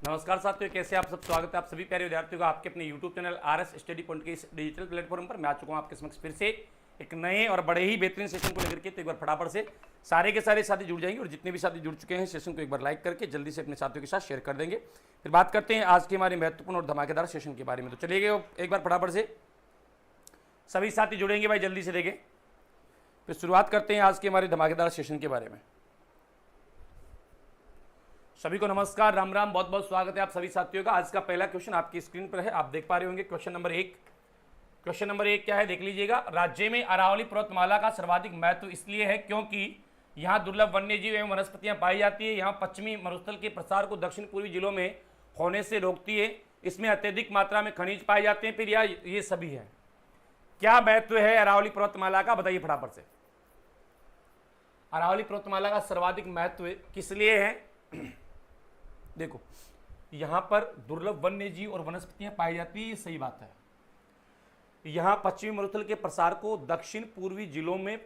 नमस्कार साथियों, कैसे आप सब। स्वागत है आप सभी प्यारे विद्यार्थियों का आपके अपने YouTube channel RS study point के इस डिजिटल प्लेटफॉर्म पर। मैं आ चुका हूं आपके समक्ष फिर से एक नए और बड़े ही बेहतरीन सेशन को लेकर के। तो एक बार फटाफट से सारे के सारे साथी जुड़ जाएंगे और जितने भी साथी जुड़ चुके हैं सेशन को एक बार लाइक करके जल्दी से अपने साथियों के साथ शेयर कर देंगे। फिर बात करते हैं आज के हमारे महत्वपूर्ण और धमाकेदार सेशन के बारे में। तो चलिए एक बार फटाफट से सभी साथी जुड़ेंगे भाई, जल्दी से देखें। फिर शुरुआत करते हैं आज के हमारे धमाकेदार सेशन के बारे में। सभी को नमस्कार, राम राम, बहुत बहुत स्वागत है आप सभी साथियों का। आज का पहला क्वेश्चन आपकी स्क्रीन पर है, आप देख पा रहे होंगे। क्वेश्चन नंबर एक क्या है, देख लीजिएगा। राज्य में अरावली पर्वतमाला का सर्वाधिक महत्व इसलिए है क्योंकि यहाँ दुर्लभ वन्यजीव एवं वनस्पतियां पाई जाती है। यहाँ पश्चिमी मरुस्थल के प्रसार को दक्षिण पूर्वी जिलों में होने से रोकती है। इसमें अत्यधिक मात्रा में खनिज पाए जाते हैं। फिर ये सभी है। क्या महत्व है अरावली पर्वतमाला का, बताइए फटाफट से। अरावली पर्वतमाला का सर्वाधिक महत्व किस लिए है? देखो, यहां पर दुर्लभ वन्यजीव और वनस्पतियां पाई जाती है, ये सही बात है। यहां पश्चिमी मरुस्थल के प्रसार को दक्षिण पूर्वी जिलों में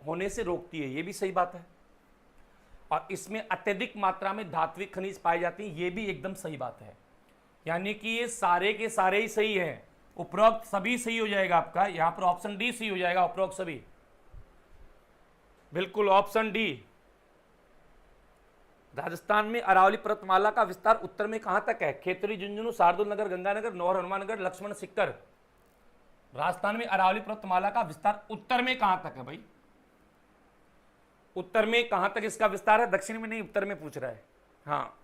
होने से रोकती है, ये भी सही बात है। और इसमें अत्यधिक मात्रा में धात्विक खनिज पाए जाते हैं, ये भी एकदम सही बात है। यानी कि ये सारे के सारे ही सही है। उपरोक्त सभी सही हो जाएगा आपका। यहां पर ऑप्शन डी सही हो जाएगा, उपरोक्त सभी, बिल्कुल ऑप्शन डी। राजस्थान में अरावली पर्वतमाला का विस्तार उत्तर में कहां तक है? खेतड़ी, झुंझुनू, शार्दुल नगर, गंगानगर, नौहर, हनुमानगढ़, लक्ष्मण सिक्कर। राजस्थान में अरावली पर्वतमाला का विस्तार उत्तर में कहां तक है भाई? उत्तर में कहां तक इसका विस्तार है? दक्षिण में नहीं, उत्तर में पूछ रहा है। हाँ,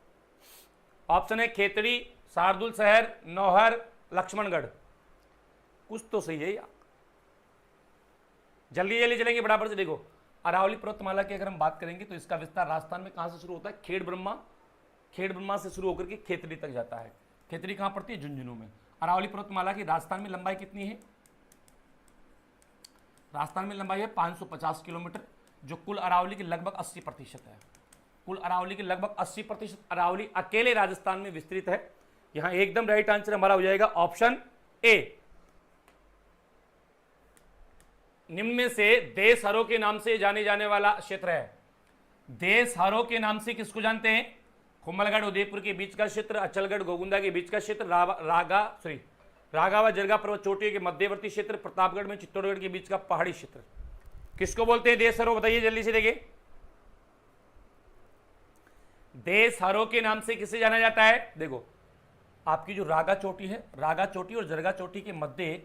ऑप्शन है खेतड़ी, शार्दुल शहर, नौहर, लक्ष्मणगढ़। कुछ तो सही है यार, जल्दी जल्दी चलेंगे बराबर से। देखो, अरावली पर्वतमाला की अगर हम बात करेंगे तो इसका विस्तार राजस्थान में कहां से शुरू होता है? खेड़ ब्रह्मा से शुरू होकर के खेतड़ी तक जाता है। खेतड़ी कहां पड़ती है? झुंझुनू में। अरावली पर्वतमाला की राजस्थान में लंबाई कितनी है? राजस्थान में लंबाई है 550 किलोमीटर, जो कुल अरावली की लगभग 80% है। कुल अरावली की लगभग 80% अरावली अकेले राजस्थान में विस्तृत है। यहां एकदम राइट आंसर हमारा हो जाएगा ऑप्शन ए। निम्न में से देशहरों के नाम से जाने जाने वाला क्षेत्र है। देशहरों के नाम से किसको जानते हैं? कुंभलगढ़ उदयपुर के बीच का क्षेत्र, अचलगढ़ गोगुंदा के बीच का क्षेत्र, रागा व जरगा पर्वत चोटियों के मध्यवर्ती क्षेत्र, प्रतापगढ़ में चित्तौड़गढ़ के बीच का पहाड़ी क्षेत्र। किसको बोलते हैं देशहरों? बताइए जल्दी से। देखिए, देशहरों के नाम से किसे जाना जाता है? देखो, आपकी जो रागा चोटी है, रागा चोटी और जरगा चोटी के मध्य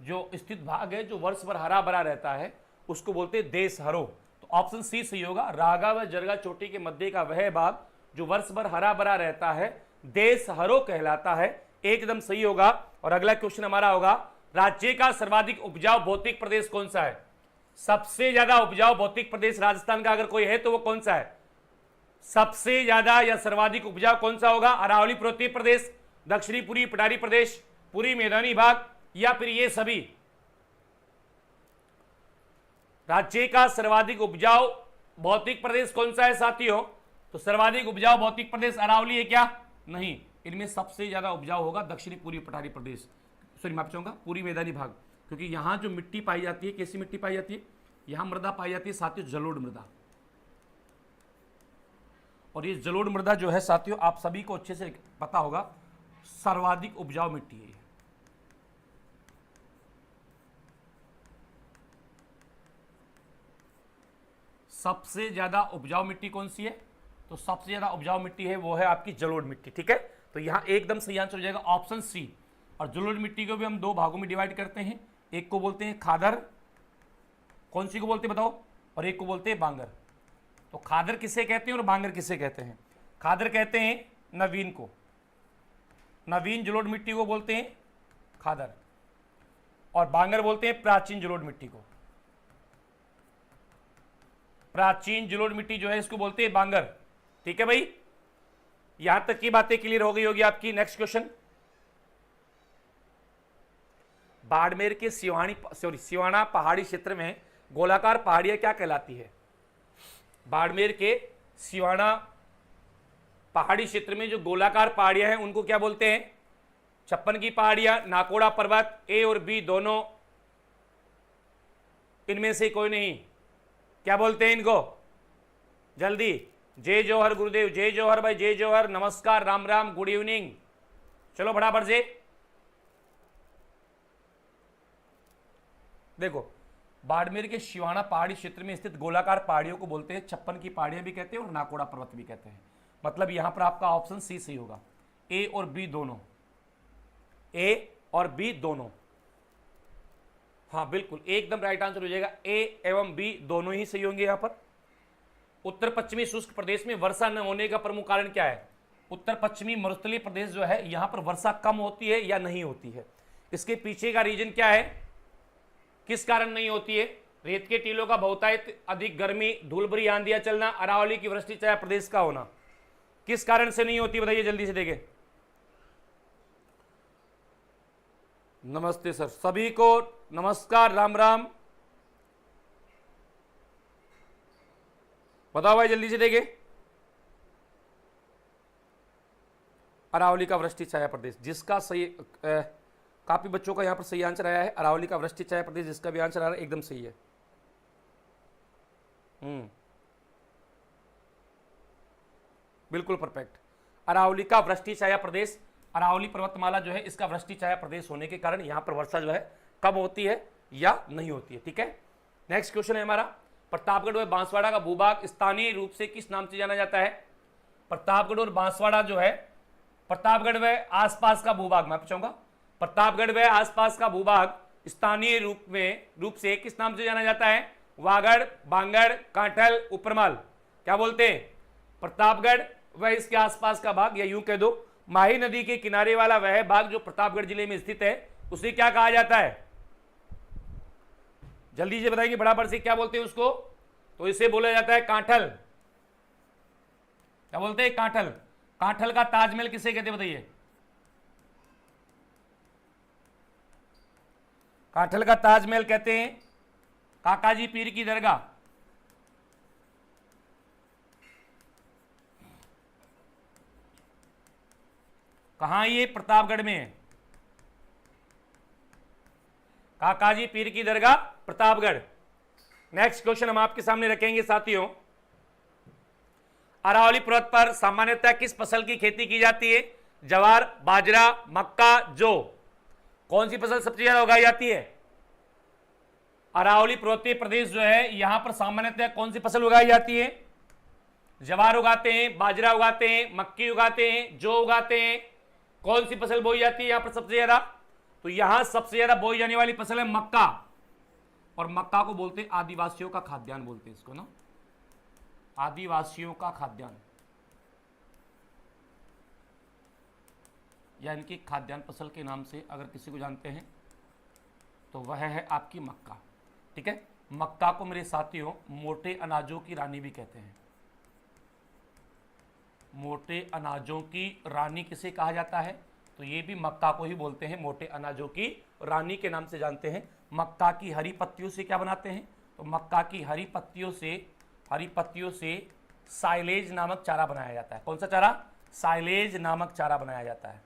जो स्थित भाग है, जो वर्ष भर हरा भरा रहता है, उसको बोलते हैं देशहरों। तो ऑप्शन सी सही होगा। रागा व जरगा चोटी के मध्य का वह भाग जो वर्ष भर हरा भरा रहता है, देशहरों कहलाता है। एकदम सही होगा। और अगला क्वेश्चन हमारा होगा, राज्य का सर्वाधिक उपजाऊ भौतिक प्रदेश कौन सा है? सबसे ज्यादा उपजाऊ भौतिक प्रदेश राजस्थान का अगर कोई है तो वो कौन सा है? सबसे ज्यादा या सर्वाधिक उपजाऊ कौन सा होगा? अरावली पर्वतीय प्रदेश, दक्षिणी पूर्वी पठारी प्रदेश, पूर्वी मैदानी भाग, या फिर ये सभी? राज्य का सर्वाधिक उपजाऊ भौतिक प्रदेश कौन सा है साथियों? तो सर्वाधिक उपजाऊ भौतिक प्रदेश अरावली है क्या? नहीं, इनमें सबसे ज्यादा उपजाऊ होगा दक्षिणी पूर्वी पठारी प्रदेश, सॉरी माफ चाहूंगा, पूर्वी मैदानी भाग। क्योंकि यहां जो मिट्टी पाई जाती है, कैसी मिट्टी पाई जाती है? यहां मृदा पाई जाती है साथियों, जलोढ़ मृदा। और ये जलोढ़ मृदा जो है साथियों, आप सभी को अच्छे से पता होगा, सर्वाधिक उपजाऊ मिट्टी है। सबसे ज्यादा उपजाऊ मिट्टी कौन सी है? तो सबसे ज्यादा उपजाऊ मिट्टी है वो है आपकी जलोढ़ मिट्टी। ठीक है, तो यहां एकदम सही आंसर हो जाएगा ऑप्शन सी। और जलोढ़ मिट्टी को भी हम दो भागों में डिवाइड करते हैं। एक को बोलते हैं खादर, कौन सी को बोलते हैं बताओ? और एक को बोलते हैं बांगर। तो खादर किसे कहते हैं और बांगर किसे कहते हैं? खादर कहते हैं नवीन को, नवीन जलोढ़ मिट्टी को बोलते हैं खादर, और बांगर बोलते हैं प्राचीन जलोढ़ मिट्टी को। प्राचीन जलोढ़ मिट्टी जो है इसको बोलते हैं बांगर। ठीक है भाई, यहां तक की बातें क्लियर हो गई होगी आपकी। नेक्स्ट क्वेश्चन, बाड़मेर के सिवाना पहाड़ी क्षेत्र में गोलाकार पहाड़ियां क्या कहलाती है? बाड़मेर के सिवाना पहाड़ी क्षेत्र में जो गोलाकार पहाड़ियां हैं उनको क्या बोलते हैं? 56 की पहाड़ियां, नाकोड़ा पर्वत, ए और बी दोनों, इनमें से कोई नहीं। क्या बोलते हैं इनको? जल्दी जय जौहर गुरुदेव, जय जौहर भाई, जय जौहर, नमस्कार, राम राम, गुड इवनिंग। चलो फटाफट से देखो, बाड़मेर के शिवाना पहाड़ी क्षेत्र में स्थित गोलाकार पहाड़ियों को बोलते हैं 56 की पहाड़ियां भी कहते हैं और नाकोड़ा पर्वत भी कहते हैं। मतलब यहां पर आपका ऑप्शन सी सही होगा, ए और बी दोनों, ए और बी दोनों। हाँ बिल्कुल एकदम राइट आंसर हो जाएगा, ए एवं बी दोनों ही सही होंगे। यहां पर उत्तर पश्चिमी शुष्क प्रदेश में वर्षा न होने का प्रमुख कारण क्या है? उत्तर पश्चिमी मरुस्थलीय प्रदेश जो है यहां पर वर्षा कम होती है या नहीं होती है। इसके पीछे का रीजन क्या है, किस कारण नहीं होती है? रेत के टीलों का बहुतायत, अधिक गर्मी, धूलभरी आंधियां चलना, अरावली की वृष्टि छाया प्रदेश का होना। किस कारण से नहीं होती बताइए जल्दी से देखें। नमस्ते सर, सभी को नमस्कार, राम राम। बताओ भाई जल्दी से देखें। अरावली का वृष्टि छाया प्रदेश, जिसका सही काफी बच्चों का यहां पर सही आंसर आया है। अरावली का वृष्टि छाया प्रदेश जिसका भी आंसर आ रहा है एकदम सही है। बिल्कुल परफेक्ट। अरावली का वृष्टि छाया प्रदेश, अरावली पर्वतमाला जो है इसका वृष्टि छाया प्रदेश होने के कारण यहां पर वर्षा जो है कब होती है या नहीं होती है। ठीक है, नेक्स्ट क्वेश्चन है हमारा, प्रतापगढ़ व बांसवाड़ा का भूभाग स्थानीय रूप से किस नाम से जाना जाता है? प्रतापगढ़ और बांसवाड़ा जो है, प्रतापगढ़ व आसपास का भूभाग, मैं पूछूंगा प्रतापगढ़ व आसपास का भूभाग स्थानीय रूप से किस नाम से जाना जाता है? वागड़, बांगड़, कांठल, उपरमाल। क्या बोलते हैं? प्रतापगढ़ व इसके आसपास का भाग, या यूं कह दो माही नदी के किनारे वाला वह भाग जो प्रतापगढ़ जिले में स्थित है उसे क्या कहा जाता है? जल्दी से बताएंगे बराबर से, क्या बोलते हैं उसको? तो इसे बोला जाता है कांठल। क्या बोलते हैं? कांठल। कांठल का ताजमहल किसे कहते हैं बताइए? कांठल का ताजमहल कहते हैं काकाजी पीर की दरगाह। कहां? ये प्रतापगढ़ में है। काकाजी पीर की दरगाह प्रतापगढ़। नेक्स्ट क्वेश्चन हम आपके सामने रखेंगे साथियों, अरावली पर्वत पर सामान्यतः किस फसल की खेती की जाती है? ज्वार, बाजरा, मक्का, जौ। कौन सी फसल सबसे ज्यादा उगाई जाती है? अरावली पर्वतीय प्रदेश जो है यहां पर सामान्यतः कौन सी फसल उगाई जाती है? ज्वार उगाते हैं, बाजरा उगाते हैं, मक्की उगाते हैं, जौ उगाते हैं। कौन सी फसल बोई जाती है यहां पर सबसे ज्यादा? तो यहां सबसे ज्यादा बोई जाने वाली फसल है मक्का, और मक्का को बोलते हैं आदिवासियों का खाद्यान्न, बोलते हैं इसको ना, आदिवासियों का खाद्यान्न, या इनकी खाद्यान्न फसल के नाम से अगर किसी को जानते हैं तो वह है आपकी मक्का। ठीक है, मक्का को मेरे साथियों मोटे अनाजों की रानी भी कहते हैं। मोटे अनाजों की रानी किसे कहा जाता है? तो ये भी मक्का को ही बोलते हैं मोटे अनाजों की रानी के नाम से जानते हैं। मक्का की हरी पत्तियों से क्या बनाते हैं? तो मक्का की हरी पत्तियों से साइलेज नामक चारा बनाया जाता है। कौन सा चारा? साइलेज नामक चारा बनाया जाता है।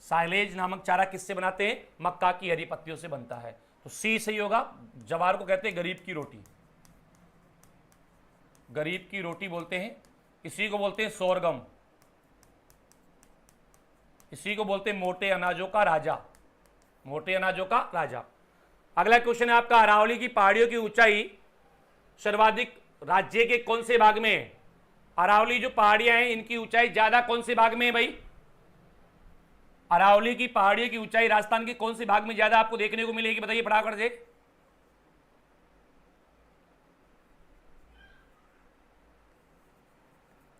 साइलेज नामक चारा किससे बनाते हैं? मक्का की हरी पत्तियों से बनता है। तो सी सही होगा। जवार को कहते हैं गरीब की रोटी, गरीब की रोटी बोलते हैं। इसी को बोलते हैं सोरगम, इसी को बोलते हैं मोटे अनाजों का राजा, मोटे अनाजों का राजा। अगला क्वेश्चन है आपका, अरावली की पहाड़ियों की ऊंचाई सर्वाधिक राज्य के कौन से भाग में है? अरावली जो पहाड़ियां हैं इनकी ऊंचाई ज्यादा कौन से भाग में है भाई? अरावली की पहाड़ियों की ऊंचाई राजस्थान के कौन से भाग में ज्यादा आपको देखने को मिलेगी बताइए फटाफट से।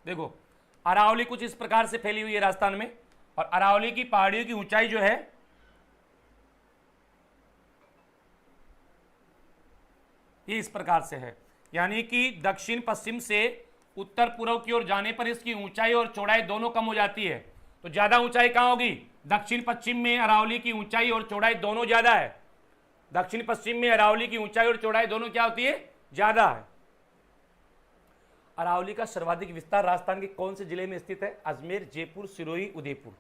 देखो, अरावली कुछ इस प्रकार से फैली हुई है राजस्थान में, और अरावली की पहाड़ियों की ऊंचाई जो है ये इस प्रकार से है, यानी कि दक्षिण पश्चिम से उत्तर पूर्व की ओर जाने पर इसकी ऊंचाई और चौड़ाई दोनों कम हो जाती है। तो ज्यादा ऊंचाई कहां होगी? दक्षिण पश्चिम में अरावली की ऊंचाई और चौड़ाई दोनों ज्यादा है। दक्षिण पश्चिम में अरावली की ऊंचाई और चौड़ाई दोनों क्या होती है? ज्यादा है। अरावली का सर्वाधिक विस्तार राजस्थान के कौन से जिले में स्थित है? अजमेर, जयपुर, सिरोही, उदयपुर।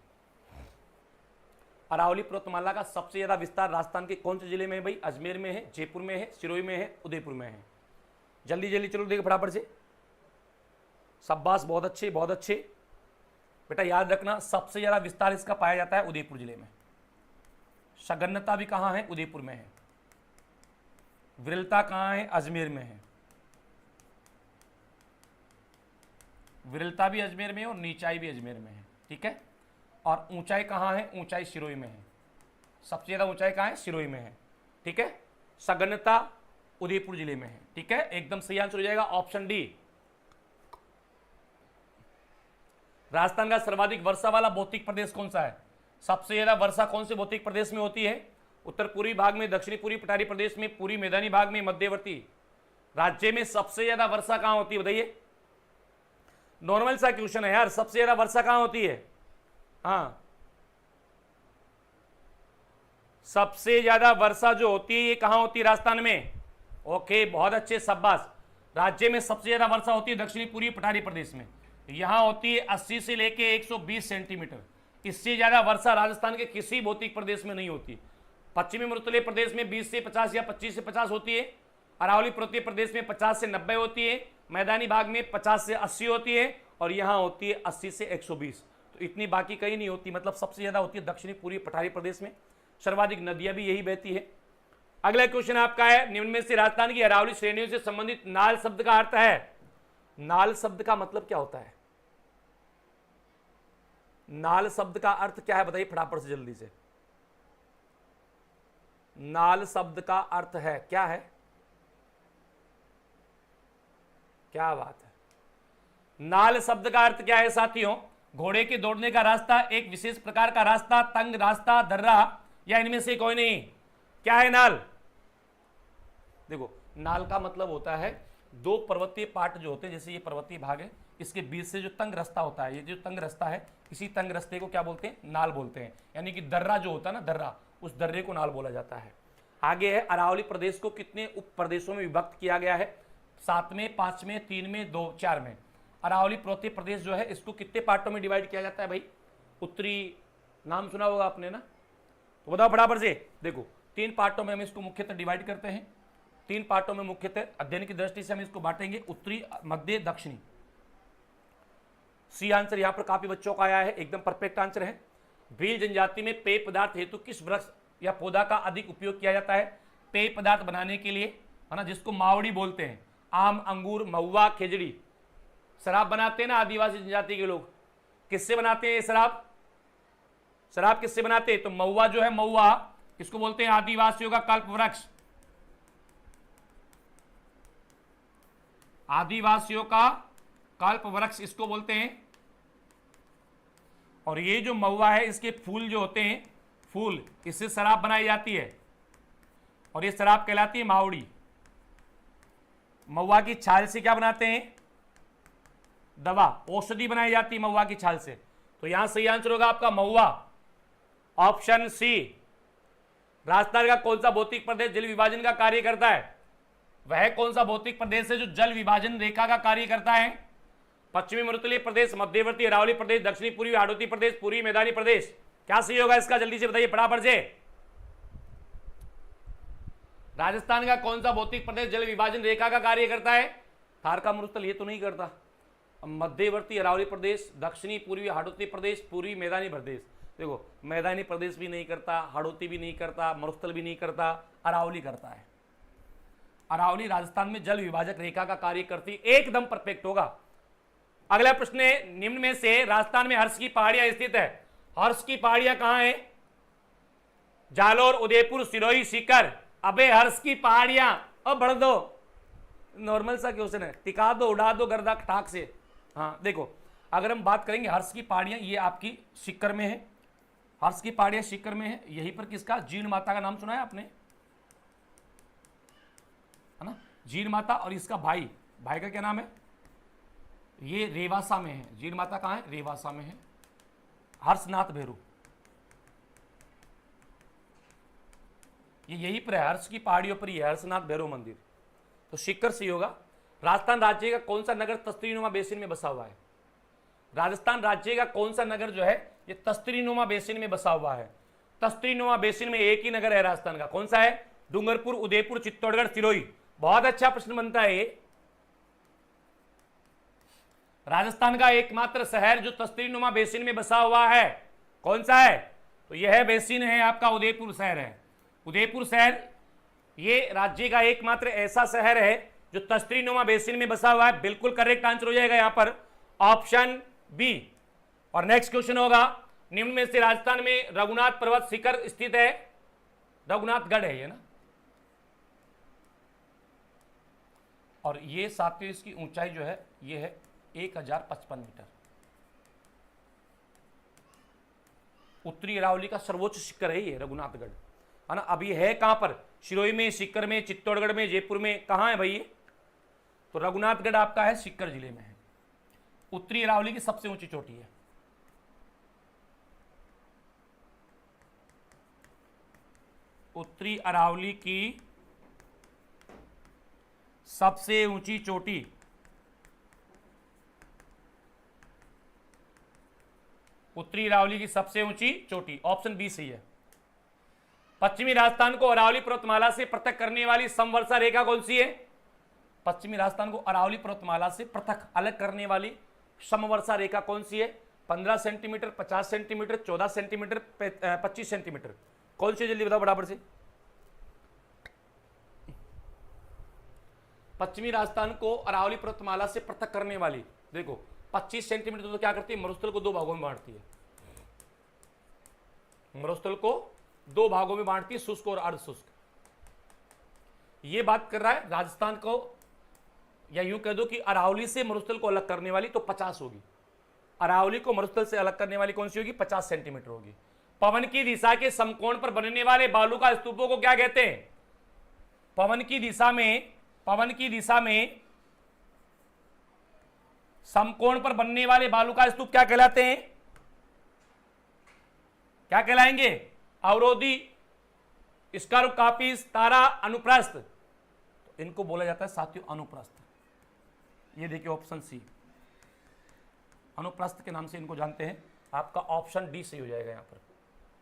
अरावली पर्वतमाला का सबसे ज्यादा विस्तार राजस्थान के कौन से जिले में है भाई? अजमेर में है, जयपुर में है, सिरोही में है, उदयपुर में है। जल्दी जल्दी चलो देखो फटाफट से। शाबाश, बहुत अच्छे बहुत अच्छे। बेटा याद रखना, सबसे ज्यादा विस्तार इसका पाया जाता है उदयपुर जिले में। सघनता भी कहाँ है? उदयपुर में है। विरलता कहाँ है? अजमेर में है। विरलता भी अजमेर में है और नीचाई भी अजमेर में है, ठीक है। और ऊंचाई कहाँ है? ऊंचाई सिरोही में है। सबसे ज्यादा ऊंचाई कहाँ है? सिरोही में है, ठीक है। सघनता उदयपुर जिले में है, ठीक है। एकदम सही आंसर हो जाएगा ऑप्शन डी। राजस्थान का सर्वाधिक वर्षा वाला भौतिक प्रदेश कौन सा है? सबसे ज्यादा वर्षा कौन से भौतिक प्रदेश में होती है? उत्तर पूर्वी भाग में, दक्षिणी पूर्वी पठारी प्रदेश में, पूर्वी मैदानी भाग में, मध्यवर्ती राज्य में सबसे ज्यादा वर्षा कहां होती है? बताइए। नॉर्मल सा क्वेश्चन है यार, सबसे ज्यादा वर्षा कहां होती है? हाँ, सबसे ज्यादा वर्षा जो होती है ये कहां होती है? राजस्थान में। ओके, बहुत अच्छे, शाबाश। राज्य में सबसे ज्यादा वर्षा होती है दक्षिणी पूर्वी पठारी प्रदेश में, यहां होती है 80 से लेके 120 सेंटीमीटर। इससे ज्यादा वर्षा राजस्थान के किसी भौतिक प्रदेश में नहीं होती। पश्चिमी मरुस्थलीय प्रदेश में 20 से 50 या 25 से 50 होती है। अरावली पर्वतीय प्रदेश में 50 से 90 होती है। मैदानी भाग में 50 से 80 होती है और यहां होती है 80 से 120। तो इतनी बाकी कहीं नहीं होती, मतलब सबसे ज्यादा होती है दक्षिणी पूर्वी पठारी प्रदेश में। सर्वाधिक नदियां भी यही बहती है। अगला क्वेश्चन आपका है, निम्न में से राजस्थान की अरावली श्रेणियों से संबंधित नाल शब्द का अर्थ है? नाल शब्द का मतलब क्या होता है? नाल शब्द का अर्थ क्या है? बताइए फटाफट से, जल्दी से। नाल शब्द का अर्थ है क्या है? क्या बात है। नाल शब्द का अर्थ क्या है साथियों? घोड़े के दौड़ने का रास्ता, एक विशेष प्रकार का रास्ता, तंग रास्ता, दर्रा, या इनमें से कोई नहीं। क्या है नाल? देखो, नाल का मतलब होता है दो पर्वतीय पार्ट जो होते हैं, जैसे ये पर्वतीय भाग है, इसके बीच से जो तंग रास्ता होता है, ये जो तंग रास्ता है, इसी तंग रास्ते को क्या बोलते हैं? नाल बोलते हैं। यानी कि दर्रा जो होता है ना, दर्रा, उस दर्रे को नाल बोला जाता है। आगे है, अरावली प्रदेश को कितने उप प्रदेशों में विभक्त किया गया है? 7 में, 5 में, 3 में, 2, 4 में। अरावली पर्वतीय प्रदेश जो है इसको कितने पार्टों में डिवाइड किया जाता है भाई? उत्तरी, नाम सुना होगा आपने ना, तो बताओ फटाफट से। देखो, 3 पार्टों में हम इसको मुख्यतः डिवाइड करते हैं। 3 पार्टों में मुख्यतः अध्ययन की दृष्टि से हम इसको बांटेंगे, उत्तरी, मध्य, दक्षिणी। सी आंसर यहां पर काफी बच्चों का आया है, एकदम परफेक्ट आंसर है। भील जनजाति में पेय पदार्थ हेतु किस वृक्ष या पौधा का अधिक उपयोग किया जाता है? पेय पदार्थ बनाने के लिए, है ना, जिसको मावड़ी बोलते हैं। आम, अंगूर, महुआ, खेजड़ी। शराब बनाते हैं ना आदिवासी जनजाति के लोग, किससे बनाते हैं ये शराब? शराब किससे बनाते हैं? तो महुआ जो है, महुआ, इसको बोलते हैं आदिवासियों का कल्प वृक्ष। आदिवासियों का कल्प वृक्ष इसको बोलते हैं। और ये जो महुआ है, इसके फूल जो होते हैं, फूल, इससे शराब बनाई जाती है और ये शराब कहलाती है मावड़ी। महुआ की छाल से क्या बनाते हैं? दवा, औषधि बनाई जाती है महुआ की छाल से। तो यहां सही आंसर होगा आपका महुआ, ऑप्शन सी। राजस्थान का कौन सा भौतिक प्रदेश जल विभाजन का कार्य करता है? वह कौन सा भौतिक प्रदेश है जो जल विभाजन रेखा का कार्य करता है? पश्चिमी मरुस्थलीय प्रदेश, मध्यवर्ती अरावली प्रदेश, दक्षिणी पूर्वी हाड़ौती प्रदेश, पूर्वी मैदानी प्रदेश। क्या सही होगा इसका? जल्दी से बताइए फटाफट से। राजस्थान का कौन सा भौतिक प्रदेश जल विभाजन रेखा का कार्य करता है? थार का मरुस्थल ये तो नहीं करता। मध्यवर्ती अरावली प्रदेश, दक्षिणी पूर्वी हाड़ौती प्रदेश, पूर्वी मैदानी प्रदेश। देखो, मैदानी प्रदेश भी नहीं करता, हाड़ौती भी नहीं करता, मरुस्थल भी नहीं करता, अरावली करता है। अरावली राजस्थान में जल विभाजक रेखा का कार्य करती, एकदम परफेक्ट होगा। अगला प्रश्न है, निम्न में से राजस्थान में हर्ष की पहाड़ियां स्थित है? हर्ष की पहाड़ियां कहां है? जालोर, उदयपुर, सिरोही, सीकर। अबे हर्ष की पहाड़ियां, अब बढ़ दो, नॉर्मल सा क्वेश्चन है, टिका दो, उड़ा दो गर्दा ठाक से। हाँ देखो, अगर हम बात करेंगे हर्ष की पहाड़ियां, ये आपकी सीकर में है। हर्ष की पहाड़ियां सीकर में है। यहीं पर किसका? जीण माता का नाम सुना है आपने, है ना? जीण माता। और इसका भाई, भाई का क्या नाम है? ये रेवासा में है। जीण माता कहां है? रेवासा में है। हर्षनाथ भैरू, ये यहीं पर है, हर्ष की पहाड़ियों पर ही है हर्षनाथ भैरव मंदिर। तो सीकर से होगा। राजस्थान राज्य का कौन सा नगर तस्तरीनुमा बेसिन में बसा हुआ है? राजस्थान राज्य का कौन सा नगर जो है ये तस्तरीनुमा बेसिन में बसा हुआ है? तस्तरीनुमा बेसिन में एक ही नगर है राजस्थान का, कौन सा है? डूंगरपुर, उदयपुर, चित्तौड़गढ़, सिरोही। बहुत अच्छा प्रश्न बनता है ये। राजस्थान का एकमात्र शहर जो तस्तरीनुमा बेसिन में बसा हुआ है, कौन सा है? तो यह बेसिन है आपका उदयपुर शहर है। उदयपुर शहर ये राज्य का एकमात्र ऐसा शहर है जो तस्तरीनुमा बेसिन में बसा हुआ है। बिल्कुल करेक्ट आंसर हो जाएगा यहां पर ऑप्शन बी। और नेक्स्ट क्वेश्चन होगा, निम्न में से राजस्थान में रघुनाथ पर्वत शिखर स्थित है? रघुनाथगढ़ है ये ना, और ये साथियों इसकी ऊंचाई जो है ये है 1055 मीटर। उत्तरी अरावली का सर्वोच्च शिखर है ये रघुनाथगढ़, है ना। अभी है कहां पर? सिरोही में, सीकर में, चित्तौड़गढ़ में, जयपुर में, कहां है भाई ये? तो रघुनाथगढ़ आपका है सीकर जिले में है। उत्तरी अरावली की सबसे ऊंची चोटी है। उत्तरी अरावली की सबसे ऊंची चोटी उत्तरी अरावली की सबसे ऊंची चोटी, ऑप्शन बी सही है। पश्चिमी राजस्थान को अरावली पर्वतमाला से पृथक करने वाली समवर्षा रेखा कौन सी है? पश्चिमी राजस्थान को अरावली पर्वतमाला से पृथक अलग करने वाली समवर्षा रेखा कौन सी है? 15 सेंटीमीटर, 50 सेंटीमीटर, 14 सेंटीमीटर, 25 सेंटीमीटर, कौन सी? जल्दी बताओ बराबर से। पश्चिमी राजस्थान को अरावली पर्वतमाला से पृथक करने वाली, देखो 25 सेंटीमीटर तो क्या करती है? मरुस्थल को दो भागों में बांटती है। मरुस्थल को दो भागों में बांटती है, शुष्क और अर्ध शुष्क। ये बात कर रहा है राजस्थान को, या यूं कह दो कि अरावली से मरुस्थल को अलग करने वाली तो 50 होगी। अरावली को मरुस्थल से अलग करने वाली कौन सी होगी? 50 सेंटीमीटर होगी। पवन की दिशा के समकोण पर बनने वाले बालू का स्तूपों को क्या कहते हैं? पवन की दिशा में समकोण पर बनने वाले बालू का स्तूप क्या कहलाते हैं? क्या कहलाएंगे? अवरोधी, स्कारोकापिस, तारा, अनुप्रस्थ। तो इनको बोला जाता है साथियों अनुप्रस्थ। ये देखिए ऑप्शन सी, अनुप्रस्थ के नाम से इनको जानते हैं। आपका ऑप्शन डी सही हो जाएगा यहां पर,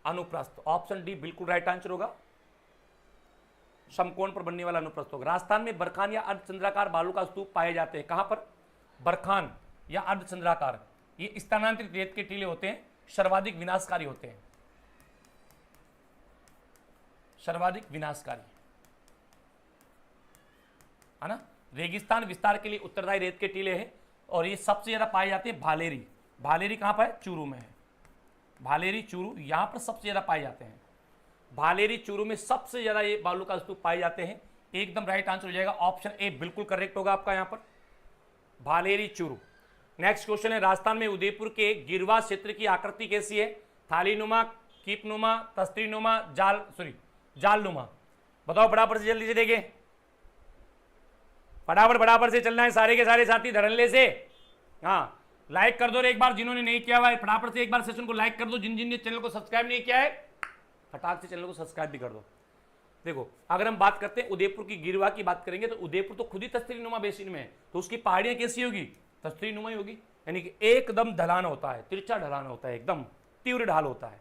अनुप्रस्थ। ऑप्शन डी बिल्कुल राइट आंसर होगा, समकोण पर बनने वाला अनुप्रस्थ होगा। राजस्थान में बरखान या अर्धचंद्राकार बालू का स्तूप पाए जाते हैं। कहां पर? बरखान या अर्धचंद्राकार। ये स्थानांतरित रेत के टीले होते हैं, सर्वाधिक विनाशकारी होते हैं, सर्वाधिक विनाशकारी, है ना। रेगिस्तान विस्तार के लिए उत्तरदायी रेत के टीले हैं और ये सबसे ज्यादा पाए जाते हैं भालेरी। भालेरी कहां पर है? चूरू में है। भालेरी, चूरू, यहां पर सबसे ज्यादा पाए जाते हैं। भालेरी, चूरू में सबसे ज्यादा ये बालू का स्तूप पाए जाते हैं। एकदम राइट आंसर हो जाएगा, ऑप्शन ए बिल्कुल करेक्ट होगा आपका यहां पर, भालेरी, चूरू। नेक्स्ट क्वेश्चन है, राजस्थान में उदयपुर के गिरवा क्षेत्र की आकृति कैसी है? थालीनुमा, कीपनुमा, तस्तरीनुमा, जालनुमा। बताओ बराबर से, जल्दी से देखें, फटाफट बराबर से चलना है सारे के सारे साथी धड़ल्ले से। हाँ, लाइक कर दो एक बार, जिन्होंने नहीं किया हुआ है फटाफट से एक बार सेशन को लाइक कर दो। जिन जिन ने चैनल को सब्सक्राइब नहीं किया है फटाफट से चैनल को सब्सक्राइब भी कर दो। देखो अगर हम बात करते हैं उदयपुर की गिरवा की बात करेंगे तो उदयपुर तो खुद ही तस्तरीनुमा बेसिन में है, तो उसकी पहाड़ियां कैसी होगी? तस्तरीनुमा ही होगी, यानी कि एकदम ढलान होता है, तिरछा ढलान होता है, एकदम तीव्र ढाल होता है।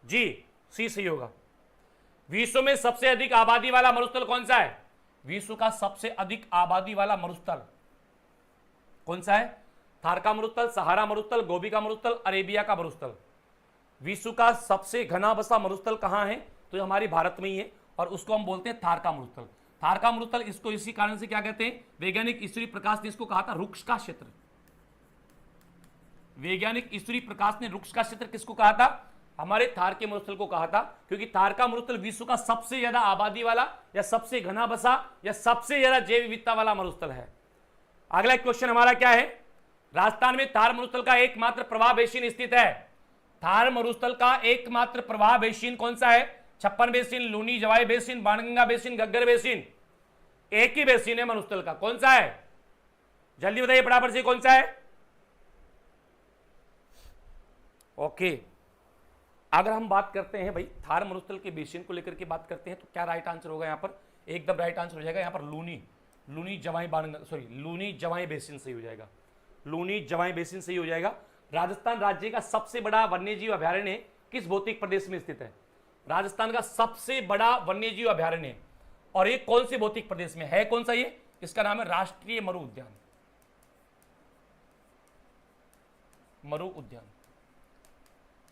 जी सी सही होगा। विश्व में सबसे अधिक आबादी वाला मरुस्थल कौन सा है? विश्व का सबसे अधिक आबादी वाला मरुस्थल कौन सा है? थार का मरुस्थल, सहारा मरुस्थल, गोबी का मरुस्थल, अरेबिया का मरुस्थल। विश्व का सबसे घना बसा मरुस्थल कहां है? तो हमारी भारत में ही है और उसको हम बोलते हैं थार का मरुस्थल। थार का मरुस्थल इसको इसी कारण से क्या कहते हैं? वैज्ञानिक ईश्वरी प्रकाश ने इसको कहा था रुक्ष का क्षेत्र। वैज्ञानिक ईश्वरी प्रकाश ने रुक्ष का क्षेत्र किसको कहा था? हमारे थार के मरुस्थल को कहा था, क्योंकि थार का मरुस्थल विश्व का सबसे ज्यादा आबादी वाला या सबसे घना बसा या सबसे ज्यादा जैव विविधता वाला मरुस्थल है। अगला क्वेश्चन हमारा क्या है? राजस्थान में थार मरुस्थल का एकमात्र प्रवाह बेसिन स्थित है। थार मरुस्थल का एकमात्र प्रवाह बेसिन कौन सा है? Chhappan basin, Luni Jawai basin, Banganga basin, Ghaggar basin. एक ही बेसिन है मरुस्थल का, कौन सा है? जल्दी बताइए बराबर से, कौन सा है? ओके, अगर हम बात करते हैं भाई थार मरुस्थल के बेसिन को लेकर के बात करते हैं तो क्या राइट आंसर होगा? यहां पर एकदम राइट आंसर हो जाएगा यहां पर लूनी जवाई बेसिन सही हो जाएगा। लूनी जवाई बेसिन सही हो जाएगा। राजस्थान राज्य का सबसे बड़ा वन्यजीव अभयारण्य किस भौतिक प्रदेश में स्थित है? राजस्थान का सबसे बड़ा वन्यजीव अभयारण्य, और ये कौन से भौतिक प्रदेश में है? कौन सा ये? इसका नाम है राष्ट्रीय मरु उद्यान। मरु उद्यान।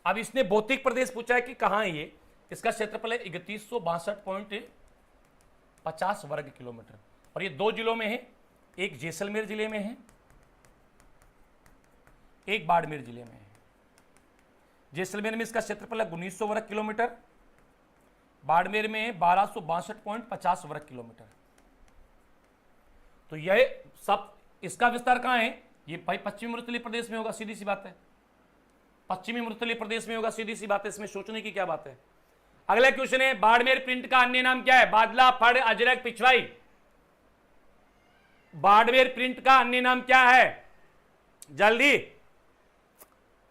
अब इसने भौतिक प्रदेश पूछा है कि कहां है ये। इसका क्षेत्रफल है 3162.50 वर्ग किलोमीटर और ये 2 जिलों में है, एक जैसलमेर जिले में है, एक बाड़मेर जिले में है। जैसलमेर में इसका क्षेत्रफल है 1900 वर्ग किलोमीटर, बाड़मेर में है 1262.50 वर्ग किलोमीटर। तो यह सब, इसका विस्तार कहां है? ये भाई पश्चिमी मरुस्थलीय प्रदेश में होगा, सीधी सी बात है, पश्चिमी मरुस्थलीय प्रदेश में होगा, सीधी सी बात है, इसमें सोचने की क्या बात है। अगला क्वेश्चन है, बाड़मेर प्रिंट का अन्य नाम क्या है? बादला, फड़, अजरक, पिछवाई। बाड़मेर प्रिंट का अन्य नाम क्या है? जल्दी,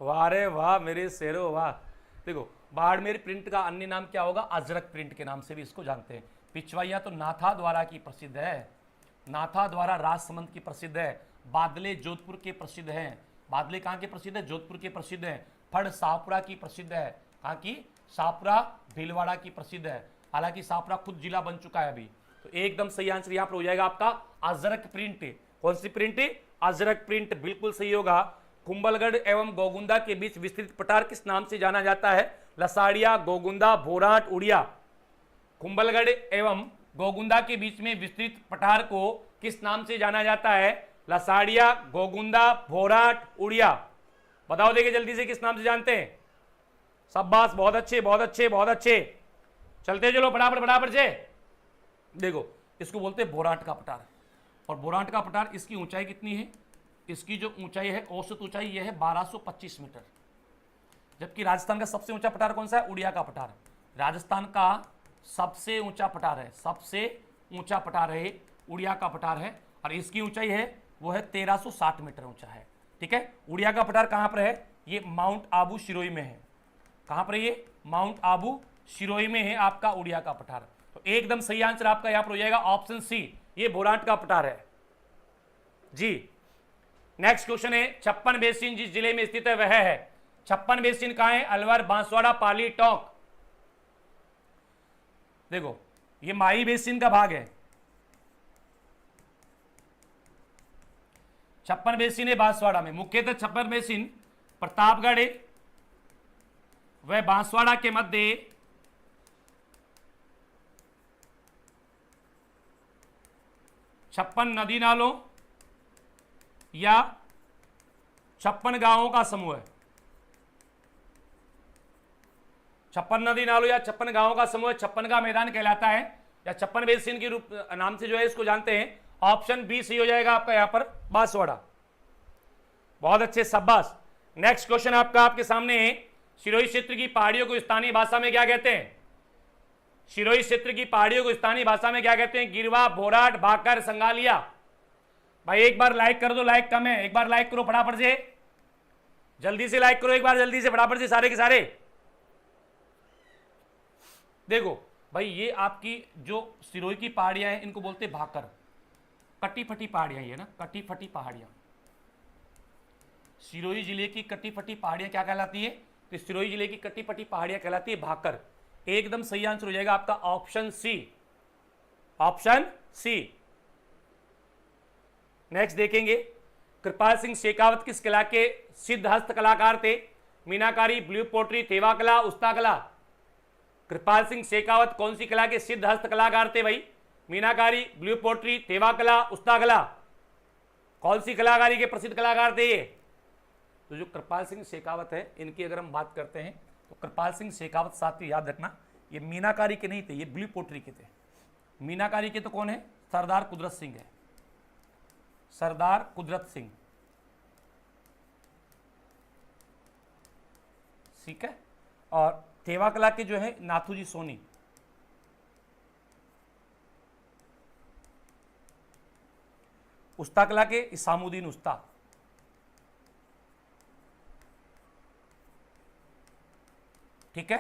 वाह रे वाह मेरे शेरों वाह। देखो, बाड़मेर प्रिंट का अन्य नाम क्या होगा? अजरक प्रिंट के नाम से भी इसको जानते हैं। पिछवाइया तो नाथा द्वारा की प्रसिद्ध है, नाथा द्वारा राजसमंद की प्रसिद्ध है। बादले जोधपुर के प्रसिद्ध हैं। बादले कहाँ के प्रसिद्ध है? जोधपुर के प्रसिद्ध है। फड़ शाहपुरा की प्रसिद्ध है। कहाँ की? शाहपुरा भीलवाड़ा की प्रसिद्ध है। हालांकि शाहपुरा खुद जिला बन चुका है अभी। तो एकदम सही आंसर यहाँ पर हो जाएगा आपका अजरक प्रिंट। कौन सी प्रिंट? अजरक प्रिंट, बिल्कुल सही होगा। कुंभलगढ़ एवं गोगुंदा के बीच विस्तृत पठार किस नाम से जाना जाता है? लसाड़िया, गोगुंदा, भोराट, उड़िया। कुंभलगढ़ एवं गोगुंदा के बीच में विस्तृत पठार को किस नाम से जाना जाता है? लसाड़िया, गोगुंदा, भोराट, उड़िया। बताओ देखिए जल्दी से, किस नाम से जानते हैं? शाबाश, बहुत अच्छे बहुत अच्छे बहुत अच्छे। चलते चलो फटाफट फटाफट से। देखो, इसको बोलते हैं भोराट का पठार। और भोराट का पठार, इसकी ऊंचाई कितनी है? इसकी जो ऊंचाई है, औसत ऊंचाई यह है 1225 मीटर। जबकि राजस्थान का सबसे ऊंचा पठार कौन सा है? उड़िया का पठार। राजस्थान का सबसे ऊंचा पठार है, सबसे ऊंचा पठार है उड़िया का पठार है। और इसकी ऊंचाई है वो है 1360 मीटर ऊंचा है। ठीक है, उड़िया का पठार कहां पर है? ये माउंट आबू सिरोही में है। कहां पर? ये माउंट आबू सिरोही में है आपका उड़िया का पठार। तो एकदम सही आंसर आपका यहां पर हो जाएगा ऑप्शन सी, ये भोराट का पठार है जी। नेक्स्ट क्वेश्चन है, छप्पन बेसिन जिस जिले में स्थित है वह है। छप्पन बेसिन कहां है? अलवर, बांसवाड़ा, पाली, टोंक। देखो, ये माही बेसिन का भाग है। छप्पन बेसिन है बांसवाड़ा में। मुख्यतः छप्पन बेसिन प्रतापगढ़ व बांसवाड़ा के मध्य छप्पन नदी नालों या 56 गांवों का समूह है। 56 नदी नालों या 56 गांवों का समूह 56 का मैदान कहलाता है, या 56 बेसिन के रूप नाम से जो है इसको जानते हैं। ऑप्शन बी सही हो जाएगा आपका यहाँ पर, बांसवाड़ा। बहुत अच्छे, शाबाश। नेक्स्ट क्वेश्चन आपका आपके सामने है, सिरोही क्षेत्र की पहाड़ियों को स्थानीय भाषा में क्या कहते हैं? सिरोही क्षेत्र की पहाड़ियों को स्थानीय भाषा में क्या कहते हैं? गिरवा, भोराट, भाकर, संगालिया। भाई एक बार लाइक कर दो, लाइक कम है, एक बार लाइक करो फटाफट से, जल्दी से लाइक करो एक बार, जल्दी से फटाफट से सारे के सारे। देखो भाई, ये आपकी जो सिरोही की पहाड़ियां हैं इनको बोलते हैं भाकर। कटी फटी पहाड़ियां ये ना, कटी फटी पहाड़ियां। सिरोही जिले की कटी फटी पहाड़ियां क्या कहलाती है? तो सिरोही जिले की कटी फटी पहाड़ियां कहलाती है भाकर। एकदम सही आंसर हो जाएगा आपका option C, option C. Next देखेंगे, कृपाल सिंह शेखावत किस कला के सिद्ध हस्त कलाकार थे? मीनाकारी, ब्लू पोट्री, थेवा कला, उस्ता कला। कृपाल सिंह शेखावत कौन सी कला के सिद्ध हस्त कलाकार थे भाई? मीनाकारी, ब्लू पोट्री, थेवा कला, उस्ता कला। कौन सी कलाकारी के प्रसिद्ध कलाकार थे ये? तो जो कृपाल सिंह शेखावत है, इनकी अगर हम बात करते हैं तो कृपाल सिंह शेखावत साथी याद रखना, ये मीनाकारी के नहीं थे, ये ब्लू पोट्री के थे। मीनाकारी के तो कौन है? सरदार कुदरत सिंह है, सरदार कुदरत सिंह। ठीक है, और थेवा कला के जो है नाथूजी सोनी। उस्ता कला के इसामुद्दीन उस्ता। ठीक है,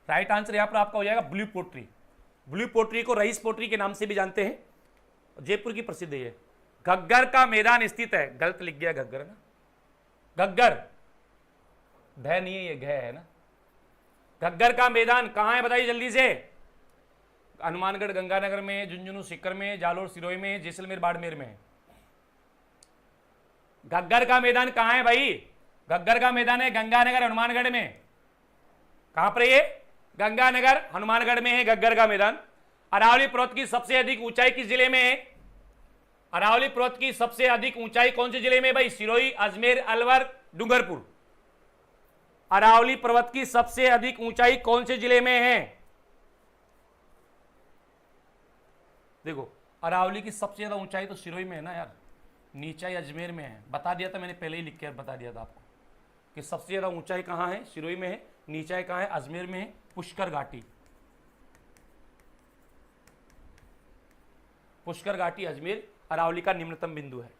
राइट आंसर यहां पर आपका हो जाएगा ब्लू पोट्री। ब्लू पोट्री को रईस पोट्री के नाम से भी जानते हैं, जयपुर की प्रसिद्ध है। घग्गर का मैदान स्थित है, गलत लिख गया घग्गर ना, घग्गर भय नहीं है, ये घय है ना। घग्गर का मैदान कहां है बताइए जल्दी से? हनुमानगढ़ गंगानगर में, झुंझुनू सीकर में, जालोर सिरोही में, जैसलमेर बाड़मेर में। घग्गर का मैदान कहां है भाई? गग्गर का मैदान है गंगानगर हनुमानगढ़ में। कहां पर ये? गंगानगर हनुमानगढ़ में है गग्गर का मैदान। अरावली पर्वत की सबसे अधिक ऊंचाई किस जिले में है? अरावली पर्वत की सबसे अधिक ऊंचाई कौन से जिले में भाई? सिरोही, अजमेर, अलवर, डूंगरपुर। अरावली पर्वत की सबसे अधिक ऊंचाई कौन से जिले में है? देखो अरावली की सबसे ज्यादा ऊंचाई तो सिरोही में है ना यार, नीचाई अजमेर में है। बता दिया था मैंने, पहले ही लिख के बता दिया था आपको कि सबसे ज्यादा ऊंचाई कहां है? सिरोही में है। नीचाई कहां है? अजमेर में है। पुष्कर घाटी, पुष्कर घाटी अजमेर अरावली का निम्नतम बिंदु है।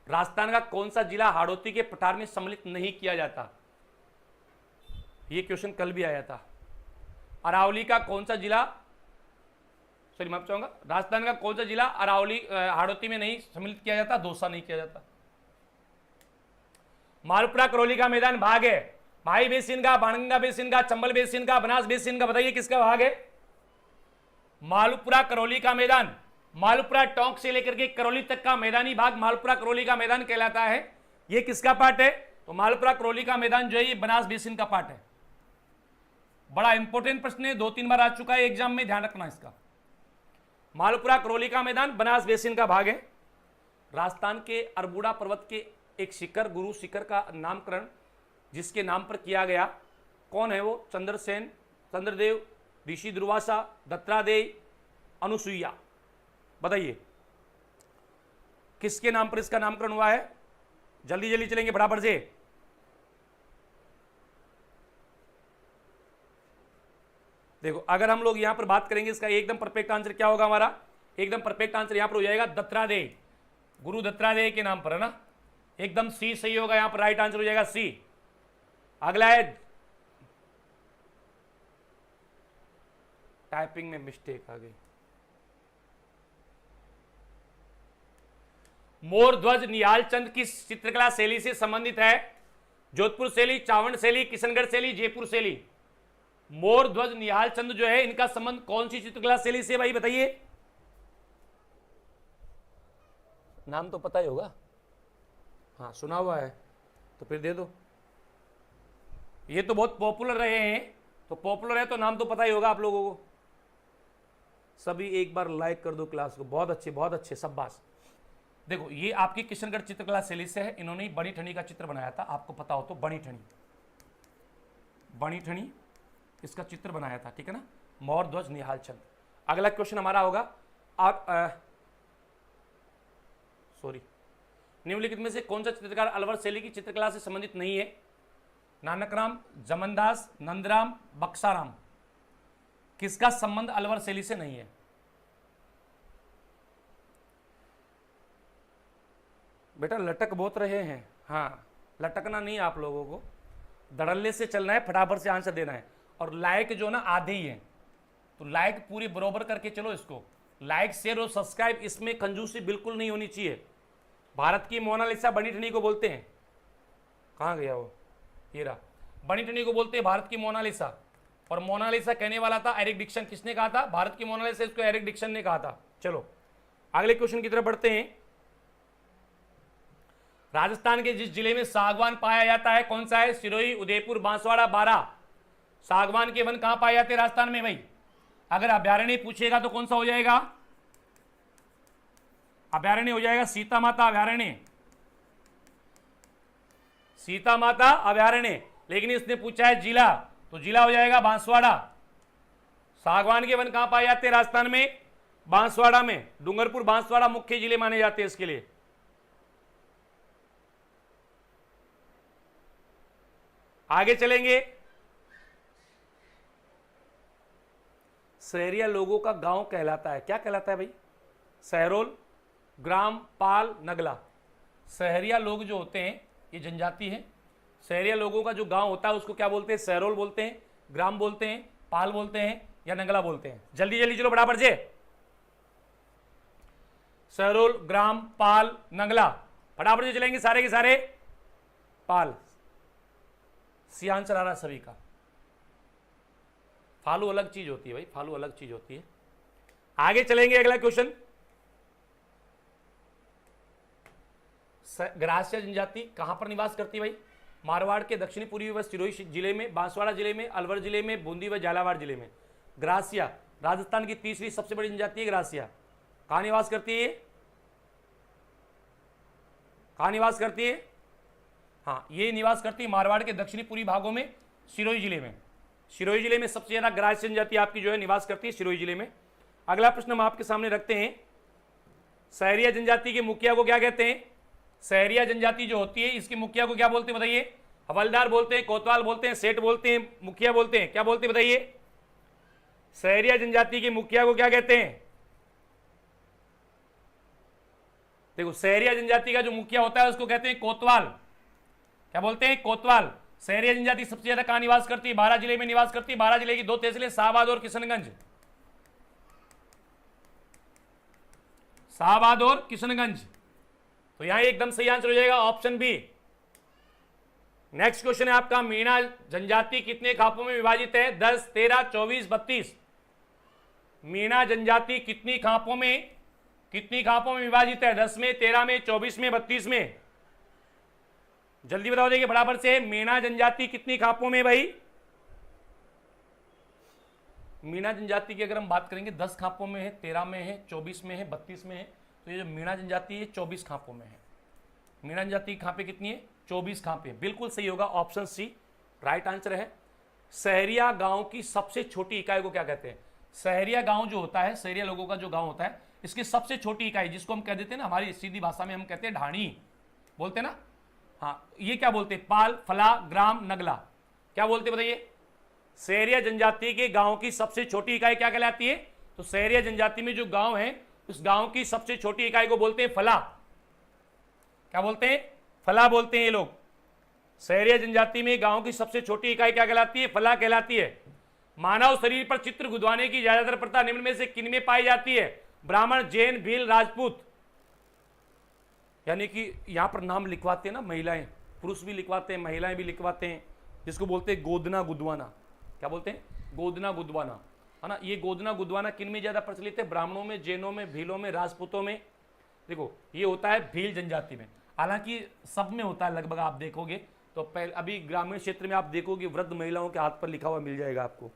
राजस्थान का कौन सा जिला हाड़ौती के पठार में सम्मिलित नहीं किया जाता? यह क्वेश्चन कल भी आया था। अरावली का कौन सा जिला, सॉरी माफ चाहूंगा, राजस्थान का कौन सा जिला अरावली हाड़ौती में नहीं सम्मिलित किया जाता? दौसा नहीं किया जाता। मालपुरा करौली का मैदान भाग है भाई बेसिन का, बाणगंगा बेसिन का, चंबल बेसिन का, बनास बेसिन का? बताइए किसका भाग है? मालपुरा करौली का मैदान, मालपुरा टोंक से लेकर के करौली तक का मैदानी भाग मालपुरा करौली का मैदान कहलाता है। यह किसका पार्ट है? तो मालपुरा करौली का मैदान जो है ये बनास बेसिन का पार्ट है। बड़ा इंपॉर्टेंट प्रश्न है, 2-3 बार आ चुका है एग्जाम में, ध्यान रखना इसका। मालपुरा करौली का मैदान बनास बेसिन का भाग है। राजस्थान के अरबुड़ा पर्वत के एक शिखर, गुरु शिखर का नामकरण जिसके नाम पर किया गया, कौन है वो? चंद्रसेन, चंद्रदेव, ऋषि दुर्वासा, दत्तात्रेय, अनुसुईया। बताइए किसके नाम पर इसका नामकरण हुआ है? जल्दी जल्दी चलेंगे फटाफट से। देखो अगर हम लोग यहां पर बात करेंगे इसका एकदम परफेक्ट आंसर क्या होगा हमारा? एकदम परफेक्ट आंसर यहां पर हो जाएगा दत्तात्रेय, गुरु दत्तात्रेय के नाम पर, है ना। एकदम सी सही होगा, यहां पर राइट आंसर हो जाएगा सी। अगला है, टाइपिंग में मिस्टेक आ गई। मोर ध्वज निहाल चंद किस चित्रकला शैली से संबंधित है? जोधपुर शैली, चावंड शैली, किशनगढ़ शैली, जयपुर शैली। मोर ध्वज निहाल चंद जो है इनका संबंध कौन सी चित्रकला शैली से भाई? बताइए, नाम तो पता ही होगा, हाँ सुना हुआ है तो फिर दे दो। ये तो बहुत पॉपुलर रहे हैं, तो पॉपुलर है तो नाम तो पता ही होगा आप लोगों को। सभी एक बार लाइक कर दो क्लास को, बहुत अच्छे शाबाश। देखो ये आपकी किशनगढ़ चित्रकला शैली से है। इन्होंने बनी ठनी का चित्र बनाया था, आपको पता हो तो, बनी ठनी इसका चित्र बनाया था, ठीक है ना। मोर ध्वज निहाल चंद। अगला क्वेश्चन हमारा होगा, सॉरी, निम्नलिखित में से कौन सा चित्रकार अलवर शैली की चित्रकला से संबंधित नहीं है? नानकराम, जमनदास, नंदराम, बक्साराम। किसका संबंध अलवर शैली से नहीं है? बेटा लटक बहुत रहे हैं, हाँ लटकना नहीं आप लोगों को, धड़ल्ले से चलना है, फटाफट से आंसर देना है। और लाइक जो ना आधे ही है, तो लाइक पूरी बरोबर करके चलो इसको। लाइक, शेयर और सब्सक्राइब, इसमें कंजूसी बिल्कुल नहीं होनी चाहिए। भारत की मोनालिसा बनी ठनी को बोलते हैं। कहाँ गया वो? ये रहा, बनी ठनी को बोलते हैं भारत की मोनालिसा। और मोनालिसा कहने वाला था एरिक डिक्सन। किसने कहा था भारत की मोनालिसा? इसको एरिक डिक्सन ने कहा था। चलो अगले क्वेश्चन की तरफ बढ़ते हैं। राजस्थान के जिस जिले में सागवान पाया जाता है कौन सा है? सिरोही, उदयपुर, बांसवाड़ा, बारां। सागवान के वन कहां पाए जाते हैं राजस्थान में भाई? अगर अभ्यारण्य पूछेगा तो कौन सा हो जाएगा? अभ्यारण्य हो जाएगा सीता माता अभ्यारण्य, सीता माता अभ्यारण्य। लेकिन इसने पूछा है जिला, तो जिला हो जाएगा बांसवाड़ा। सागवान के वन कहां पाए जाते हैं राजस्थान में? बांसवाड़ा में। डूंगरपुर, बांसवाड़ा मुख्य जिले माने जाते हैं इसके लिए। आगे चलेंगे। सहरिया लोगों का गांव कहलाता है, क्या कहलाता है भाई? सहरोल, ग्राम, पाल, नगला। सहरिया लोग जो होते हैं ये जनजाति है। सहरिया लोगों का जो गांव होता है उसको क्या बोलते हैं? सहरोल बोलते हैं, ग्राम बोलते हैं, पाल बोलते हैं या नगला बोलते हैं। जल्दी जल्दी चलो बराबर से। सहरोल, ग्राम, पाल, नगला, फटाफट से चलेंगे सारे के सारे। पाल, सी आंसर आ रहा सभी का। फालू अलग चीज होती है भाई, फालू अलग चीज होती है। आगे चलेंगे, अगला क्वेश्चन। ग्रास्य जनजाति कहां पर निवास करती है भाई? मारवाड़ के दक्षिणी पूर्वी व सिरोही जिले में, बांसवाड़ा जिले में, अलवर जिले में, बूंदी व झालावाड़ जिले में। ग्रासिया राजस्थान की तीसरी सबसे बड़ी जनजाति है ग्रासिया। कहाँ निवास करती है? कहाँ निवास करती है? हाँ, ये निवास करती है मारवाड़ के दक्षिणी पूर्वी भागों में, सिरोही जिले में। सिरोही जिले में सबसे ज्यादा ग्रास्य जनजाति आपकी जो है निवास करती है सिरोही जिले में। अगला प्रश्न हम आपके सामने रखते हैं, सहरिया जनजाति के मुखिया को क्या कहते हैं? सहरिया जनजाति जो होती है इसके मुखिया को क्या बोलते हैं बताइए? हवलदार बोलते हैं, कोतवाल बोलते हैं, सेठ बोलते हैं, मुखिया बोलते हैं, क्या बोलते हैं बताइए? सहरिया जनजाति के मुखिया को क्या कहते हैं? देखो, सहरिया जनजाति का जो मुखिया होता है उसको कहते हैं कोतवाल। क्या बोलते हैं? कोतवाल। सहरिया जनजाति सबसे ज्यादा कहां निवास करती है? 12 जिले में निवास करती है। 12 जिले की 2 तहसीलें शाहबाद और किशनगंज। शाहबाद और किशनगंज। तो यहां एकदम सही आंसर हो जाएगा ऑप्शन बी। नेक्स्ट क्वेश्चन है आपका, मीणा जनजाति कितने खापों में विभाजित है? 10, 13, 24, 32। मीणा जनजाति कितनी खापों में विभाजित है? 10 में, 13 में, 24 में, 32 में? जल्दी बताओ, देखिए बराबर से। मीणा जनजाति कितनी खापों में भाई? मीणा जनजाति की अगर हम बात करेंगे 10 खापों में है, 13 में है, 24 में है, 32 में है। तो ये जो मीणा जनजाति है 24 खापों में है। मीणा जनजाति की खापे कितनी है? 24 खापे। बिल्कुल सही होगा, ऑप्शन सी राइट आंसर है। सहरिया गांव की सबसे छोटी इकाई को क्या कहते हैं? सहरिया गांव जो होता है, सहरिया लोगों का जो गांव होता है, इसकी सबसे छोटी इकाई जिसको हम कह देते हैं ना, हमारी सीधी भाषा में हम कहते हैं ढाणी, बोलते हैं ना। हाँ, ये क्या बोलते हैं? पाल, फला, ग्राम, नगला। क्या बोलते बताइए? सहरिया जनजाति के गांव की सबसे छोटी इकाई क्या कहलाती है? तो सहरिया जनजाति में जो गांव है उस गांव की सबसे छोटी इकाई को बोलते हैं फला। क्या बोलते हैं? फला बोलते हैं ये लोग। सहरिया जनजाति में गांव की सबसे छोटी इकाई क्या कहलाती है? फला कहलाती है। मानव शरीर पर चित्र गुदवाने की ज्यादातर प्रथा निम्न में से किन में पाई जाती है? ब्राह्मण, जैन, भील, राजपूत। यानी कि यहां पर नाम लिखवाते हैं ना महिलाएं, पुरुष भी लिखवाते हैं, महिलाएं भी लिखवाते हैं, जिसको बोलते हैं गोदना गुदवाना। क्या बोलते हैं? गोदना गुदवाना, है ना। ये गोदना गुदवाना किन में ज्यादा प्रचलित है? ब्राह्मणों में, जैनों में, भीलों में, राजपूतों में। देखो, ये होता है भील जनजाति में। हालांकि सब में होता है लगभग, आप देखोगे तो पहले अभी ग्रामीण क्षेत्र में आप देखोगे वृद्ध महिलाओं के हाथ पर लिखा हुआ मिल जाएगा आपको,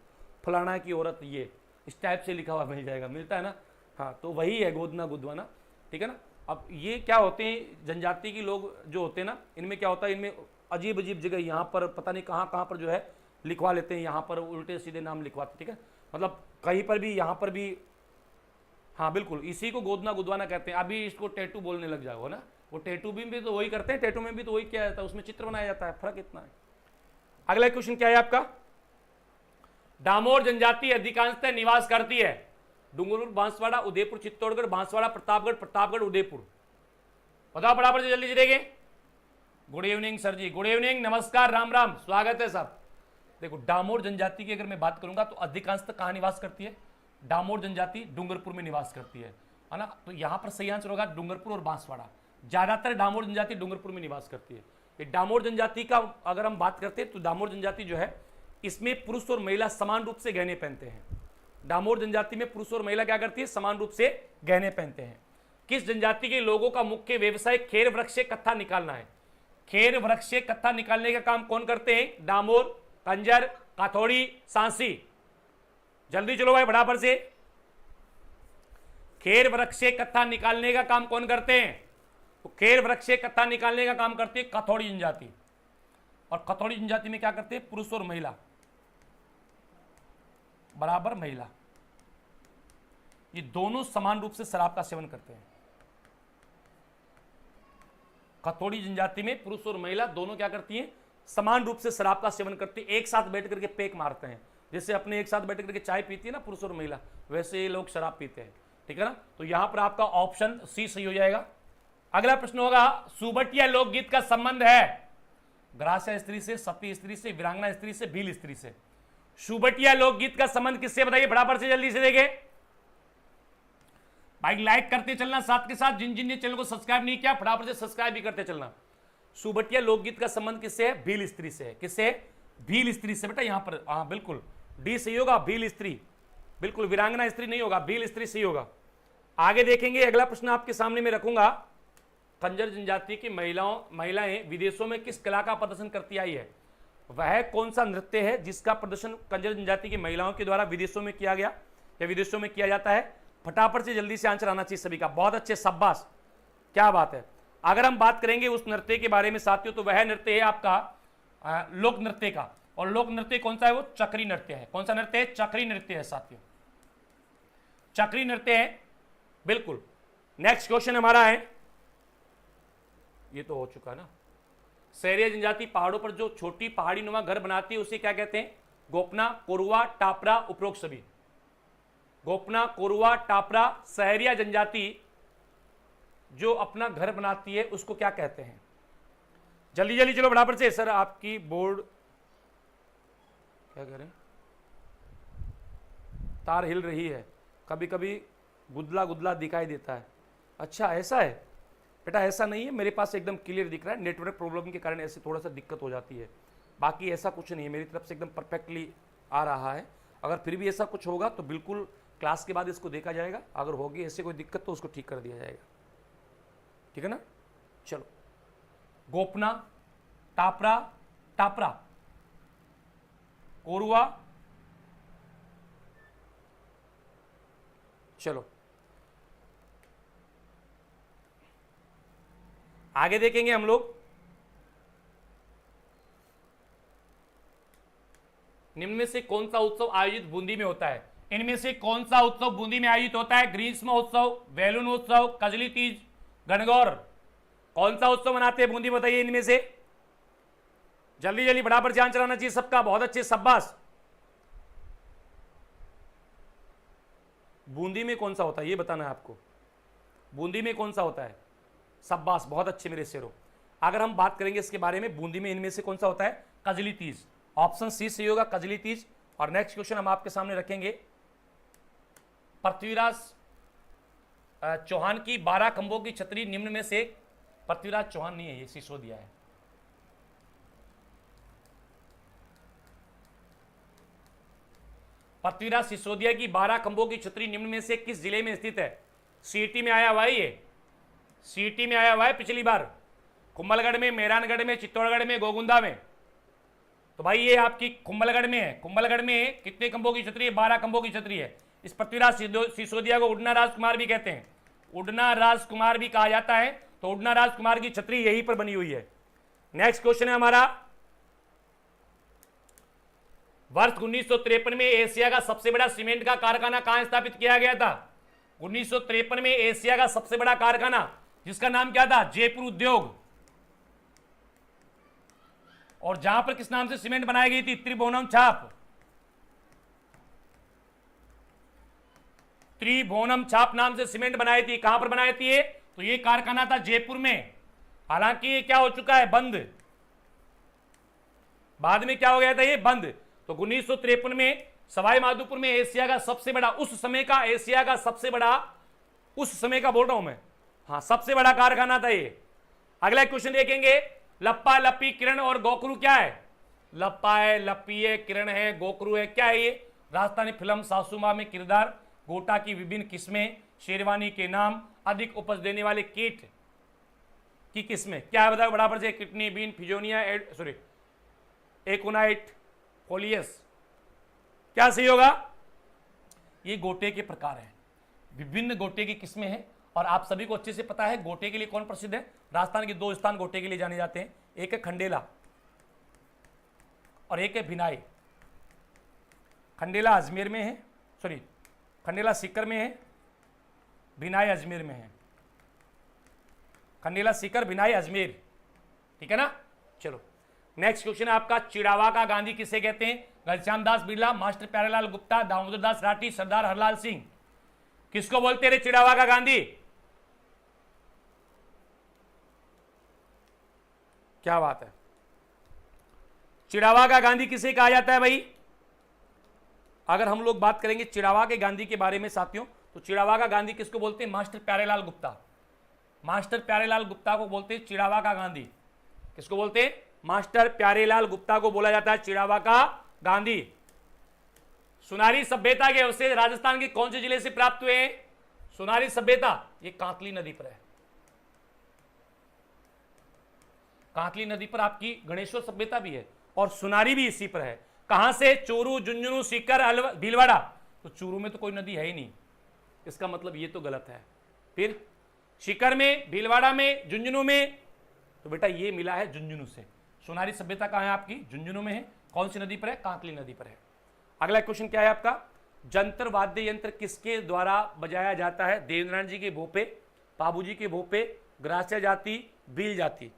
फलाना की औरत, ये इस टाइप से लिखा हुआ मिल जाएगा, मिलता है ना। हाँ, तो वही है गोदना गुदवाना, ठीक है ना। अब ये क्या होते हैं, जनजाति के लोग जो होते हैं ना, इनमें क्या होता है, इनमें अजीब अजीब जगह यहाँ पर पता नहीं कहाँ पर जो है लिखवा लेते हैं, यहाँ पर उल्टे सीधे नाम लिखवाते, ठीक है। मतलब कहीं पर भी, यहाँ पर भी, हाँ बिल्कुल, इसी को गोदना गुदवाना कहते हैं। अभी इसको टैटू बोलने लग जाओ ना, वो टैटू भी तो वही करते हैं, टैटू में भी तो वही किया जाता है, उसमें चित्र बनाया जाता है, फर्क इतना है। अगला क्वेश्चन क्या है आपका? डामोर जनजाति अधिकांशतः निवास करती है डूंगरपुर, बांसवाड़ा, उदयपुर, चित्तौड़गढ़, बांसवाड़ा, प्रतापगढ़, उदयपुर। बताओ बराबर से, जल्दी से देंगे। गुड इवनिंग सर जी, गुड इवनिंग, नमस्कार, राम राम, स्वागत है साहब। देखो, डामोर जनजाति की अगर मैं बात करूंगा तो अधिकांशतः कहाँ निवास करती है? डामोर जनजाति डूंगरपुर में निवास करती है ना। तो यहां पर सही आंसर होगा डूंगरपुर और बांसवाड़ा। ज्यादातर डामोर जनजाति डूंगरपुर में निवास करती है। ये डामोर जनजाति का अगर हम बात करते हैं तो डामोर जनजाति जो है इसमें पुरुष और महिला समान रूप से गहने पहनते हैं। डामोर जनजाति में पुरुष और महिला क्या करती है? समान रूप से गहने पहनते हैं। किस जनजाति के लोगों का मुख्य व्यवसाय खेर वृक्ष से कत्था निकालना है? खेर वृक्ष से कत्था निकालने का काम कौन करते हैं? डामोर, कंजर, काथोड़ी, सांसी। जल्दी चलो भाई बराबर से। खेर वृक्ष से कत्था निकालने का काम कौन करते हैं? तो खेर वृक्ष से कत्था निकालने का काम करती है काथोड़ी जनजाति। और काथोड़ी जनजाति में क्या करते हैं? पुरुष और महिला बराबर, महिला, ये दोनों समान रूप से शराब का सेवन करते हैं। काथोड़ी जनजाति में पुरुष और महिला दोनों क्या करती हैं? समान रूप से शराब का सेवन करती है, एक साथ बैठ करके पेक मारते हैं। जैसे अपने एक साथ बैठ करके चाय पीती है ना पुरुष और महिला, वैसे ये लोग शराब पीते हैं, ठीक है ना। तो यहां पर आपका ऑप्शन सी सही हो जाएगा। अगला प्रश्न होगा, सुबटिया लोकगीत का संबंध है ग्रास्य स्त्री से, सती स्त्री से, वीरांगना स्त्री से, भील स्त्री से। सुबटिया लोकगीत का संबंध किससे बताइए बराबर से, जल्दी से देखें भाई। लाइक करते चलना, साथ के साथ जिन जिन ने चैनल को सब्सक्राइब नहीं किया फटाफट से सब्सक्राइब भी करते चलना। सुबटिया लोकगीत का संबंध किससे है? भील स्त्री से। किससे? भील स्त्री से। बेटा यहां पर हाँ बिल्कुल डी सही होगा, भील स्त्री, बिल्कुल वीरांगना स्त्री नहीं होगा, भील स्त्री सही होगा। आगे देखेंगे, अगला प्रश्न आपके सामने में रखूंगा। कंजर जनजाति की महिलाएं विदेशों में किस कला का प्रदर्शन करती आई है? वह कौन सा नृत्य है जिसका प्रदर्शन कंजर जनजाति की महिलाओं के द्वारा विदेशों में किया गया या विदेशों में किया जाता है? फटाफट से जल्दी से आंसर आना चाहिए सभी का। बहुत अच्छे, शाबाश, क्या बात है। अगर हम बात करेंगे उस नृत्य के बारे में साथियों, तो वह नृत्य है आपका लोक नृत्य का। और लोक नृत्य कौन सा है? वो चक्री नृत्य है। कौन सा नृत्य है? चक्री नृत्य है साथियों, चक्री नृत्य है, बिल्कुल। नेक्स्ट क्वेश्चन हमारा है, ये तो हो चुका ना। सहरिया जनजाति पहाड़ों पर जो छोटी पहाड़ी नुमा घर बनाती है उसे क्या कहते हैं? गोपना, कोरुआ, टापरा, उपरोक्त सभी। गोपना, कोरुआ, टापरा। सहरिया जनजाति जो अपना घर बनाती है उसको क्या कहते हैं? जल्दी जल्दी चलो बराबर से। सर आपकी बोर्ड क्या करें, तार हिल रही है, कभी कभी गुदला गुदला दिखाई देता है। अच्छा ऐसा है बेटा? ऐसा नहीं है, मेरे पास एकदम क्लियर दिख रहा है। नेटवर्क प्रॉब्लम के कारण ऐसे थोड़ा सा दिक्कत हो जाती है, बाकी ऐसा कुछ नहीं है, मेरी तरफ से एकदम परफेक्टली आ रहा है। अगर फिर भी ऐसा कुछ होगा तो बिल्कुल क्लास के बाद इसको देखा जाएगा, अगर होगी ऐसे कोई दिक्कत तो उसको ठीक कर दिया जाएगा, ठीक है ना। चलो, गोपना, टापरा, टापरा, कोरुआ, चलो आगे देखेंगे हम लोग। निम्न में से कौन सा उत्सव आयोजित बूंदी में होता है? इनमें से कौन सा उत्सव बूंदी में आयोजित होता है? ग्रीष्म उत्सव, बैलून उत्सव, कजली तीज, गणगौर। कौन सा उत्सव मनाते हैं बूंदी, बताइए इनमें से। जल्दी जल्दी बराबर ध्यान चलाना चाहिए सबका। बहुत अच्छे, शाबाश। बूंदी में कौन सा होता है ये बताना है आपको। बूंदी में कौन सा होता है? शाबाश, बहुत अच्छे मेरे शेरों। अगर हम बात करेंगे इसके बारे में, बूंदी में इनमें से कौन सा होता है? कजली तीज। ऑप्शन सी सही होगा, कजली तीज। और नेक्स्ट क्वेश्चन हम आपके सामने रखेंगे, पृथ्वीराज चौहान की 12 खंभों की छतरी निम्न में से, पृथ्वीराज चौहान नहीं है, ये सिसोदिया है। पृथ्वीराज सिसोदिया की 12 खंभों की छतरी निम्न में से किस जिले में स्थित है? सीटी में आया हुआ है, ये सीटी में आया हुआ है पिछली बार। कुंभलगढ़ में, मेहरानगढ़ में, चित्तौड़गढ़ में, गोगुंदा में। तो भाई ये आपकी कुंभलगढ़ में है। कुंभलगढ़ में कितने खंभों की छतरी है? 12 खंभों की छतरी है। इस पृथ्वीराज सिसोदिया को उड़ना राजकुमार भी कहते हैं, उड़ना राजकुमार भी कहा जाता है। तो उड़ना राजकुमार की छतरी यहीं पर बनी हुई है। नेक्स्ट क्वेश्चन है हमारा, वर्ष 1953 में एशिया का सबसे बड़ा सीमेंट का कारखाना कहां स्थापित किया गया था? 1953 में एशिया का सबसे बड़ा कारखाना, जिसका नाम क्या था? जयपुर उद्योग। और जहां पर किस नाम से सीमेंट बनाई गई थी? त्रिभुवनम छाप। त्रिभुवनम छाप नाम से सीमेंट बनाई थी। कहां पर बनाई थी ये? तो ये कारखाना था जयपुर में। हालांकि ये क्या हो चुका है? बंद। बाद में क्या हो गया था? ये बंद। तो 1953 में सवाई माधोपुर में एशिया का सबसे बड़ा, उस समय का एशिया का सबसे बड़ा, उस समय का बोल रहा हूं मैं, हाँ सबसे बड़ा कारखाना था ये। अगला क्वेश्चन देखेंगे, लप्पा लप्पी किरण और गोकरू क्या है? लप्पा है, लप्पी है, किरण है, गोकरू है, क्या है ये? राजस्थानी फिल्म सासुमा में किरदार, गोटा की विभिन्न किस्में, शेरवानी के नाम, अधिक उपज देने वाले कीट की किस्में। क्या है बताओ बराबर से? किडनी बीन, फिजोनिया, सॉरी एकोनाइट, फोलियस। क्या सही होगा? ये गोटे के प्रकार हैं, विभिन्न गोटे की किस्में हैं। और आप सभी को अच्छे से पता है गोटे के लिए कौन प्रसिद्ध है? राजस्थान के 2 स्थान गोटे के लिए जाने जाते हैं, एक है खंडेला और एक है भिनाई। खंडेला अजमेर में है, सॉरी खंडेला सीकर में है, भिनाई अजमेर में है। खंडेला सीकर, भिनाई अजमेर, ठीक है ना। चलो नेक्स्ट क्वेश्चन है आपका, चिड़ावा का गांधी किसे कहते हैं? घनश्याम दास बिरला, मास्टर प्यारेलाल गुप्ता, दामोदर दास राठी, सरदार हरलाल सिंह। किसको बोलते रहे चिड़ावा का गांधी? क्या बात है, चिड़ावा का गांधी किसे कहा जाता है भाई? अगर हम लोग बात करेंगे चिड़ावा के गांधी के बारे में साथियों, तो चिड़ावा का गांधी किसको बोलते हैं? मास्टर प्यारेलाल गुप्ता। मास्टर प्यारेलाल गुप्ता को बोलते हैं चिड़ावा का गांधी। किसको बोलते हैं? मास्टर प्यारेलाल गुप्ता को बोला जाता है चिड़ावा का गांधी। सुनारी सभ्यता के अवशेष राजस्थान के कौन से जिले से प्राप्त हुए हैं? सुनारी सभ्यता, ये कांतली नदी पर है। कांतली नदी पर आपकी गणेश्वर सभ्यता भी है और सुनारी भी इसी पर है। कहां से? चोरू, झुंझुनू, सीकर, भीलवाड़ा। तो चूरू में तो कोई नदी है ही नहीं, इसका मतलब ये तो गलत है। फिर सीकर में, भीलवाड़ा में, झुंझुनू में, तो बेटा ये मिला है झुंझुनू से। सुनारी सभ्यता कहां है आपकी? झुंझुनू में है। कौन सी नदी पर है? कांतली नदी पर है। अगला क्वेश्चन क्या है आपका? जंतर वाद्य यंत्र किसके द्वारा बजाया जाता है? देवनारायण जी के भोपे, बाबूजी के भोपे, ग्रास्य जाति, भील जाति।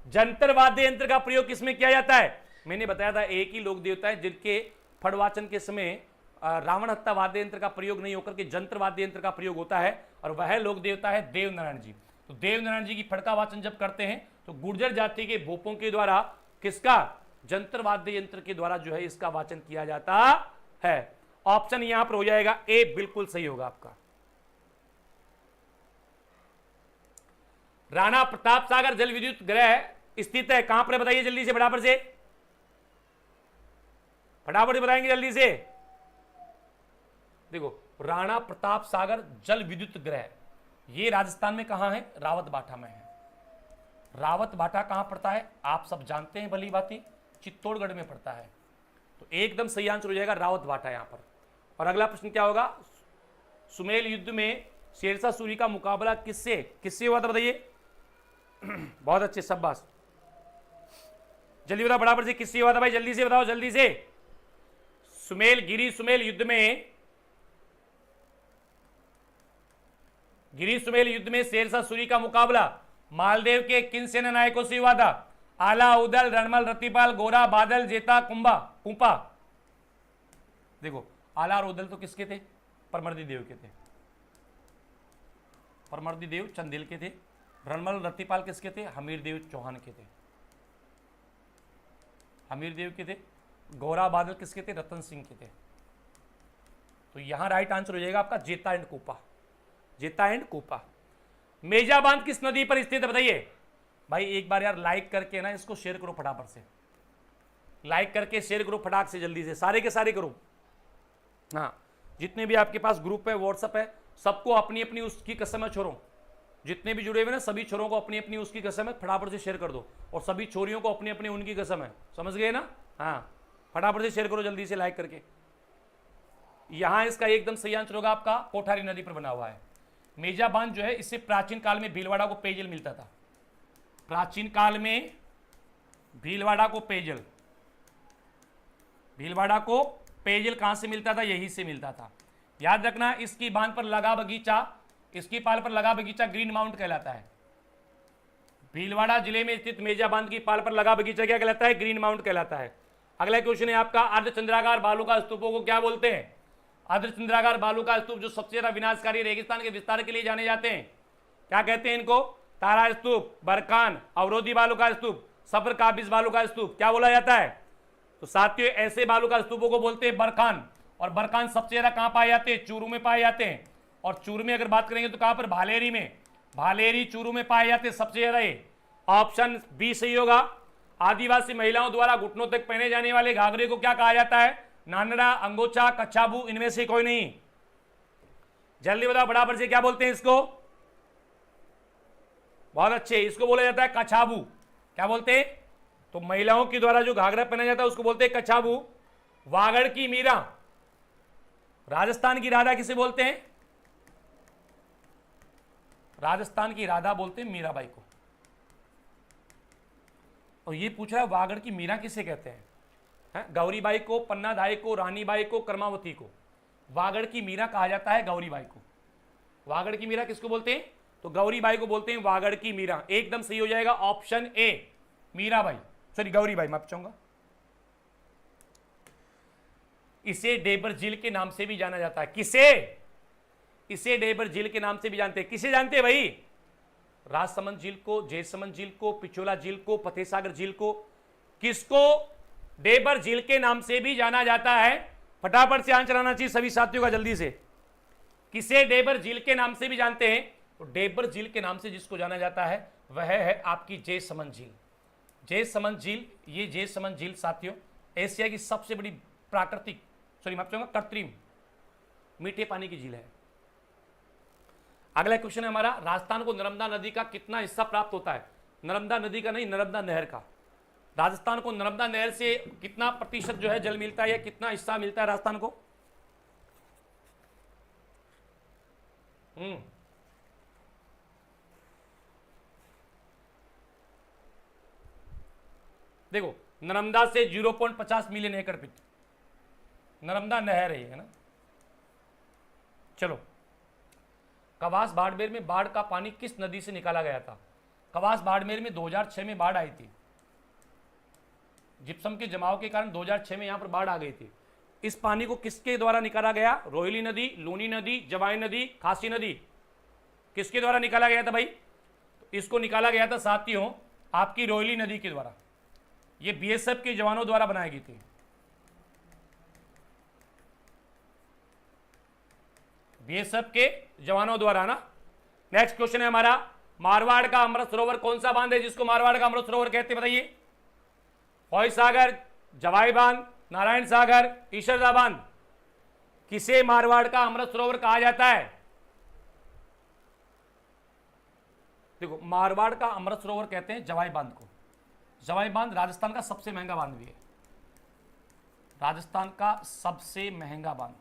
जंतर वाद्य यंत्र का प्रयोग किसमें किया जाता है? मैंने बताया था एक ही लोक देवता है जिनके फड़वाचन के समय रावण हत्या वाद्य यंत्र का प्रयोग नहीं होकर के जंतर वाद्य यंत्र का प्रयोग होता है, और वह लोक देवता है देवनारायण जी। तो देवनारायण जी की फड़का वाचन जब करते हैं तो गुर्जर जाति के भोपों के द्वारा किसका? जंतर वाद्य यंत्र के द्वारा जो है इसका वाचन किया जाता है। ऑप्शन यहां पर हो जाएगा ए, बिल्कुल सही होगा आपका। राणा प्रताप सागर जल विद्युत ग्रह स्थित है कहां पर? बताइए जल्दी से, फटाफट से, फटाफट बताएंगे जल्दी से। देखो, राणा प्रताप सागर जल विद्युत ग्रह ये राजस्थान में कहां है? रावत बाटा में है। रावत बाटा कहां पड़ता है? आप सब जानते हैं भली बात ही, चित्तौड़गढ़ में पड़ता है। तो एकदम सही आंसर हो जाएगा रावत बाटा यहां पर। और अगला प्रश्न क्या होगा? सुमेल युद्ध में शेरशाह सूरी का मुकाबला किससे हुआ था? बताइए। बहुत अच्छे, शाबाश, जल्दी बताओ फटाफट से, किससे हुआ था भाई? जल्दी से बताओ, जल्दी से। सुमेल युद्ध में शेरशाह सूरी का मुकाबला मालदेव के किन सेना नायकों से हुआ था? आला, उदल, रणमल, रतिपाल, गोरा, बादल, जेता, कुंपा। देखो, आला और उदल तो किसके थे? परमर्दी देव के थे। परमर्दी देव चंदेल के थे। रणमल, रतिपाल किसके थे? हमीर देव चौहान के थे। हमीर देव के थे। गोरा, बादल किसके थे? रतन सिंह के थे। तो यहां राइट आंसर हो जाएगा आपका जेता एंड कोपा। जेता एंड कोपा। मेजा बांध किस नदी पर स्थित है? बताइए भाई। एक बार यार लाइक करके ना इसको शेयर करो फटाफट से, लाइक करके शेयर करो फटाक से, जल्दी से, सारे के सारे करो। हाँ, जितने भी आपके पास ग्रुप है, व्हाट्सएप है, सबको अपनी अपनी उसकी कसम है छोरों, जितने भी जुड़े हुए ना सभी छोरों को अपनी अपनी उसकी कसम है, फटाफट से शेयर कर दो। और सभी छोरियों को अपनी अपनी उनकी कसम है, समझ गए ना? हाँ, फटाफट से शेयर करो जल्दी से लाइक करके। यहां इसका एकदम सही आंसर होगा आपका कोठारी नदी पर बना हुआ है। मेजा बांध जो है इससे प्राचीन काल में भीलवाड़ा को पेयजल मिलता था। प्राचीन काल में भीलवाड़ा को पेयजल कहां से मिलता था? यहीं से मिलता था। याद रखना, इसकी बांध पर लगा बगीचा, इसकी पाल पर लगा बगीचा ग्रीन माउंट कहलाता है। भीलवाड़ा जिले में स्थित मेजा बांध की पाल पर लगा बगीचा क्या कहलाता है? ग्रीन माउंट कहलाता है। अगला क्वेश्चन है आपका, अर्धचंद्राकार बालू का स्तूपों को क्या बोलते हैं? अर्धचंद्राकार बालू का स्तूप जो सबसे ज्यादा विनाशकारी रेगिस्तान के विस्तार के लिए जाने जाते हैं, क्या कहते हैं इनको? तारा स्तूप, बरकान, अवरोधी बालू का स्तूप, सफर काबिज बालू का स्तूप, क्या बोला जाता है? तो साथियों, ऐसे बालू का स्तूपों को बोलते हैं बरकान। और बरकान सबसे ज्यादा कहां पाए जाते हैं? चूरू में पाए जाते हैं। और चूरू में अगर बात करेंगे तो कहां पर? भालेरी में। भालेरी, चूरू में पाए जाते हैं सबसे ज्यादा। ये ऑप्शन बी सही होगा। आदिवासी महिलाओं द्वारा घुटनों तक पहने जाने वाले घाघरे को क्या कहा जाता है? नानड़ा, अंगोछा, कच्छाबू, इनमें से कोई नहीं। जल्दी बताओ फटाफट से, क्या बोलते हैं इसको? बहुत अच्छे, इसको बोला जाता है कच्छाबू। क्या बोलते हैं? तो महिलाओं के द्वारा जो घाघरा पहना जाता है उसको बोलते हैं कच्छाबू। वागड़ की मीरा, राजस्थान की राधा किसे बोलते हैं? राजस्थान की राधा बोलते हैं मीराबाई को। और ये पूछ रहा है वागड़ की मीरा किसे कहते हैं? गौरीबाई को, पन्नाधाई को, रानीबाई को, कर्मावती को। वागड़ की मीरा कहा जाता है गौरीबाई को। वागड़ की मीरा किसको बोलते हैं? तो गौरीबाई को बोलते हैं वागड़ की मीरा। एकदम सही हो जाएगा option A, Mirabai, sorry Gauribai, माफ चाहूंगा। इसे डेबर झील के नाम से भी जाना जाता है। किसे? इसे डेबर झील के नाम से भी जानते हैं। किसे जानते हैं भाई? राजसमंद झील को, जयसमंद झील को, पिछोला झील को, फतेह सागर झील को। किसको डेबर झील के नाम से भी जाना जाता है? फटाफट से आंसर आना चाहिए सभी साथियों का, जल्दी से। किसे डेबर झील के नाम से भी जानते हैं? तो डेबर झील के नाम से जिसको जाना जाता है वह है आपकी जयसमंद झील। जयसमंद झील, ये जयसमंद झील साथियों एशिया की सबसे बड़ी प्राकृतिक, सॉरी माफ चाहूंगा, कृत्रिम मीठे पानी की झील है। अगला क्वेश्चन है हमारा, राजस्थान को नर्मदा नदी का कितना हिस्सा प्राप्त होता है? नर्मदा नदी का नहीं, नर्मदा नहर का। राजस्थान को नर्मदा नहर से कितना प्रतिशत जो है जल मिलता है या कितना हिस्सा मिलता है राजस्थान को? देखो, नर्मदा से 0.50 मिलियन एकड़ फीट नर्मदा नहर है ना। चलो, कवास बाड़मेर में बाढ़ का पानी किस नदी से निकाला गया था? कवास बाड़मेर में 2006 में बाढ़ आई थी। जिप्सम के जमाव के कारण 2006 में यहां पर बाढ़ आ गई थी। इस पानी को किसके द्वारा निकाला गया? रोहिली नदी, लूनी नदी, जवाई नदी, खासी नदी, किसके द्वारा निकाला गया था भाई? तो इसको निकाला गया था साथियों आपकी रोहिली नदी के द्वारा। ये बीएसएफ के जवानों द्वारा बनाई गई थी। बीएसएफ के जवानों द्वारा ना। नेक्स्ट क्वेश्चन है हमारा, मारवाड़ का अमृत सरोवर कौन सा बांध है जिसको मारवाड़ का अमृत सरोवर कहते हैं? बताइए। फौज सागर, जवाई बांध, नारायण सागर, ईशरदा बांध, किसे मारवाड़ का अमृत सरोवर कहा जाता है? देखो, मारवाड़ का अमृत सरोवर कहते हैं जवाई बांध को। जवाई बांध राजस्थान का सबसे महंगा बांध भी है। राजस्थान का सबसे महंगा बांध,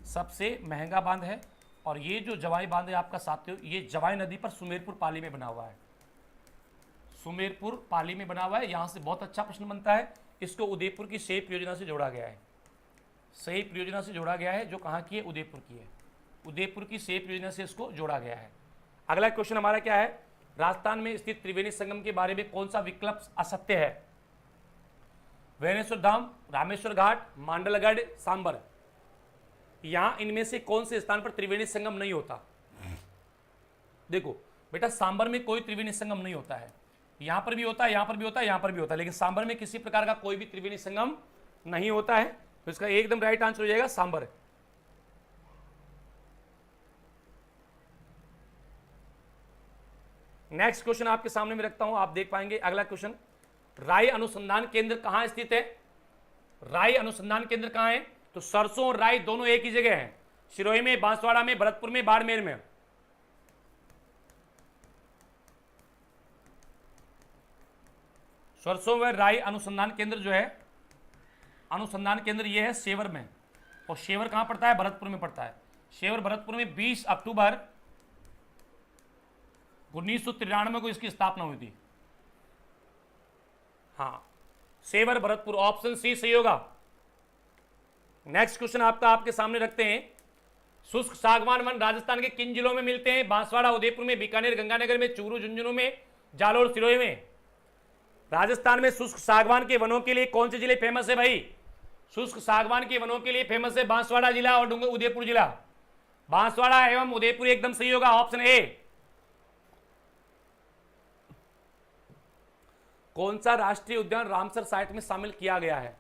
सबसे महंगा बांध है। और ये जो जवाई बांध है आपका साथियों, ये जवाई नदी पर सुमेरपुर पाली में बना हुआ है। सुमेरपुर पाली में बना हुआ है। यहां से बहुत अच्छा प्रश्न बनता है। इसको उदयपुर की सेप योजना से जोड़ा गया है। सेप योजना से जोड़ा गया है, जो कहां की है? उदयपुर की है। उदयपुर की सेप योजना से इसको जोड़ा गया है। अगला क्वेश्चन हमारा क्या है? राजस्थान में स्थित त्रिवेणी संगम के बारे में कौन सा विकल्प असत्य है? वेणेश्वर धाम, रामेश्वर घाट, मांडलगढ़, सांबर। यहां इनमें से कौन से स्थान पर त्रिवेणी संगम नहीं होता? देखो बेटा, सांबर में कोई त्रिवेणी संगम नहीं होता है। यहां पर भी होता है, यहां पर भी होता है, यहां पर भी होता है, लेकिन सांबर में किसी प्रकार का कोई भी त्रिवेणी संगम नहीं होता है। तो इसका एकदम राइट आंसर हो जाएगा सांबर। नेक्स्ट क्वेश्चन आपके सामने में रखता हूं, आप देख पाएंगे। अगला क्वेश्चन, राय अनुसंधान केंद्र कहां स्थित है? राय अनुसंधान केंद्र कहां है? तो सरसों और राई दोनों एक ही जगह हैं। सिरोही में, बांसवाड़ा में, भरतपुर में, बाड़मेर में। सरसों व राई अनुसंधान केंद्र जो है, अनुसंधान केंद्र ये है शेवर में। और शेवर कहां पड़ता है? भरतपुर में पड़ता है। शेवर भरतपुर में 20 अक्टूबर 1993 को इसकी स्थापना हुई थी। हाँ, शेवर भरतपुर, ऑप्शन सी सही होगा। नेक्स्ट क्वेश्चन आपके सामने रखते हैं। शुष्क सागवान वन राजस्थान के किन जिलों में मिलते हैं? बांसवाड़ा, उदयपुर में, बीकानेर, गंगानगर में, चूरू, झुंझुनू में, जालोर, सिरोही में। राजस्थान में शुष्क सागवान के वनों के लिए कौन से जिले फेमस है भाई? शुष्क सागवान के वनों के लिए फेमस है बांसवाड़ा जिला और उदयपुर जिला। बांसवाड़ा एवं उदयपुर एकदम सही होगा, ऑप्शन ए। कौन सा राष्ट्रीय उद्यान रामसर साइट में शामिल किया गया है?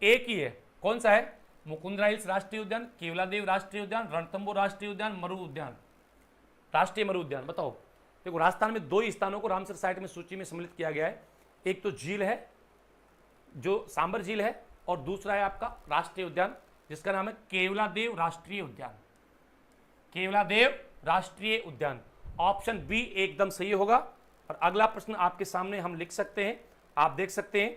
एक ही है। कौन सा है? मुकुंदरा हिल्स राष्ट्रीय उद्यान, केवलादेव राष्ट्रीय उद्यान, रणथंभौर राष्ट्रीय उद्यान, मरु उद्यान, राष्ट्रीय मरु उद्यान। बताओ। देखो, राजस्थान में दो ही स्थानों को रामसर साइट में सूची में सम्मिलित किया गया है। एक तो झील है जो सांबर झील है, और दूसरा है आपका राष्ट्रीय उद्यान जिसका नाम है केवलादेव राष्ट्रीय उद्यान। केवलादेव राष्ट्रीय उद्यान, ऑप्शन बी एकदम सही होगा। और अगला प्रश्न आपके सामने हम लिख सकते हैं, आप देख सकते हैं।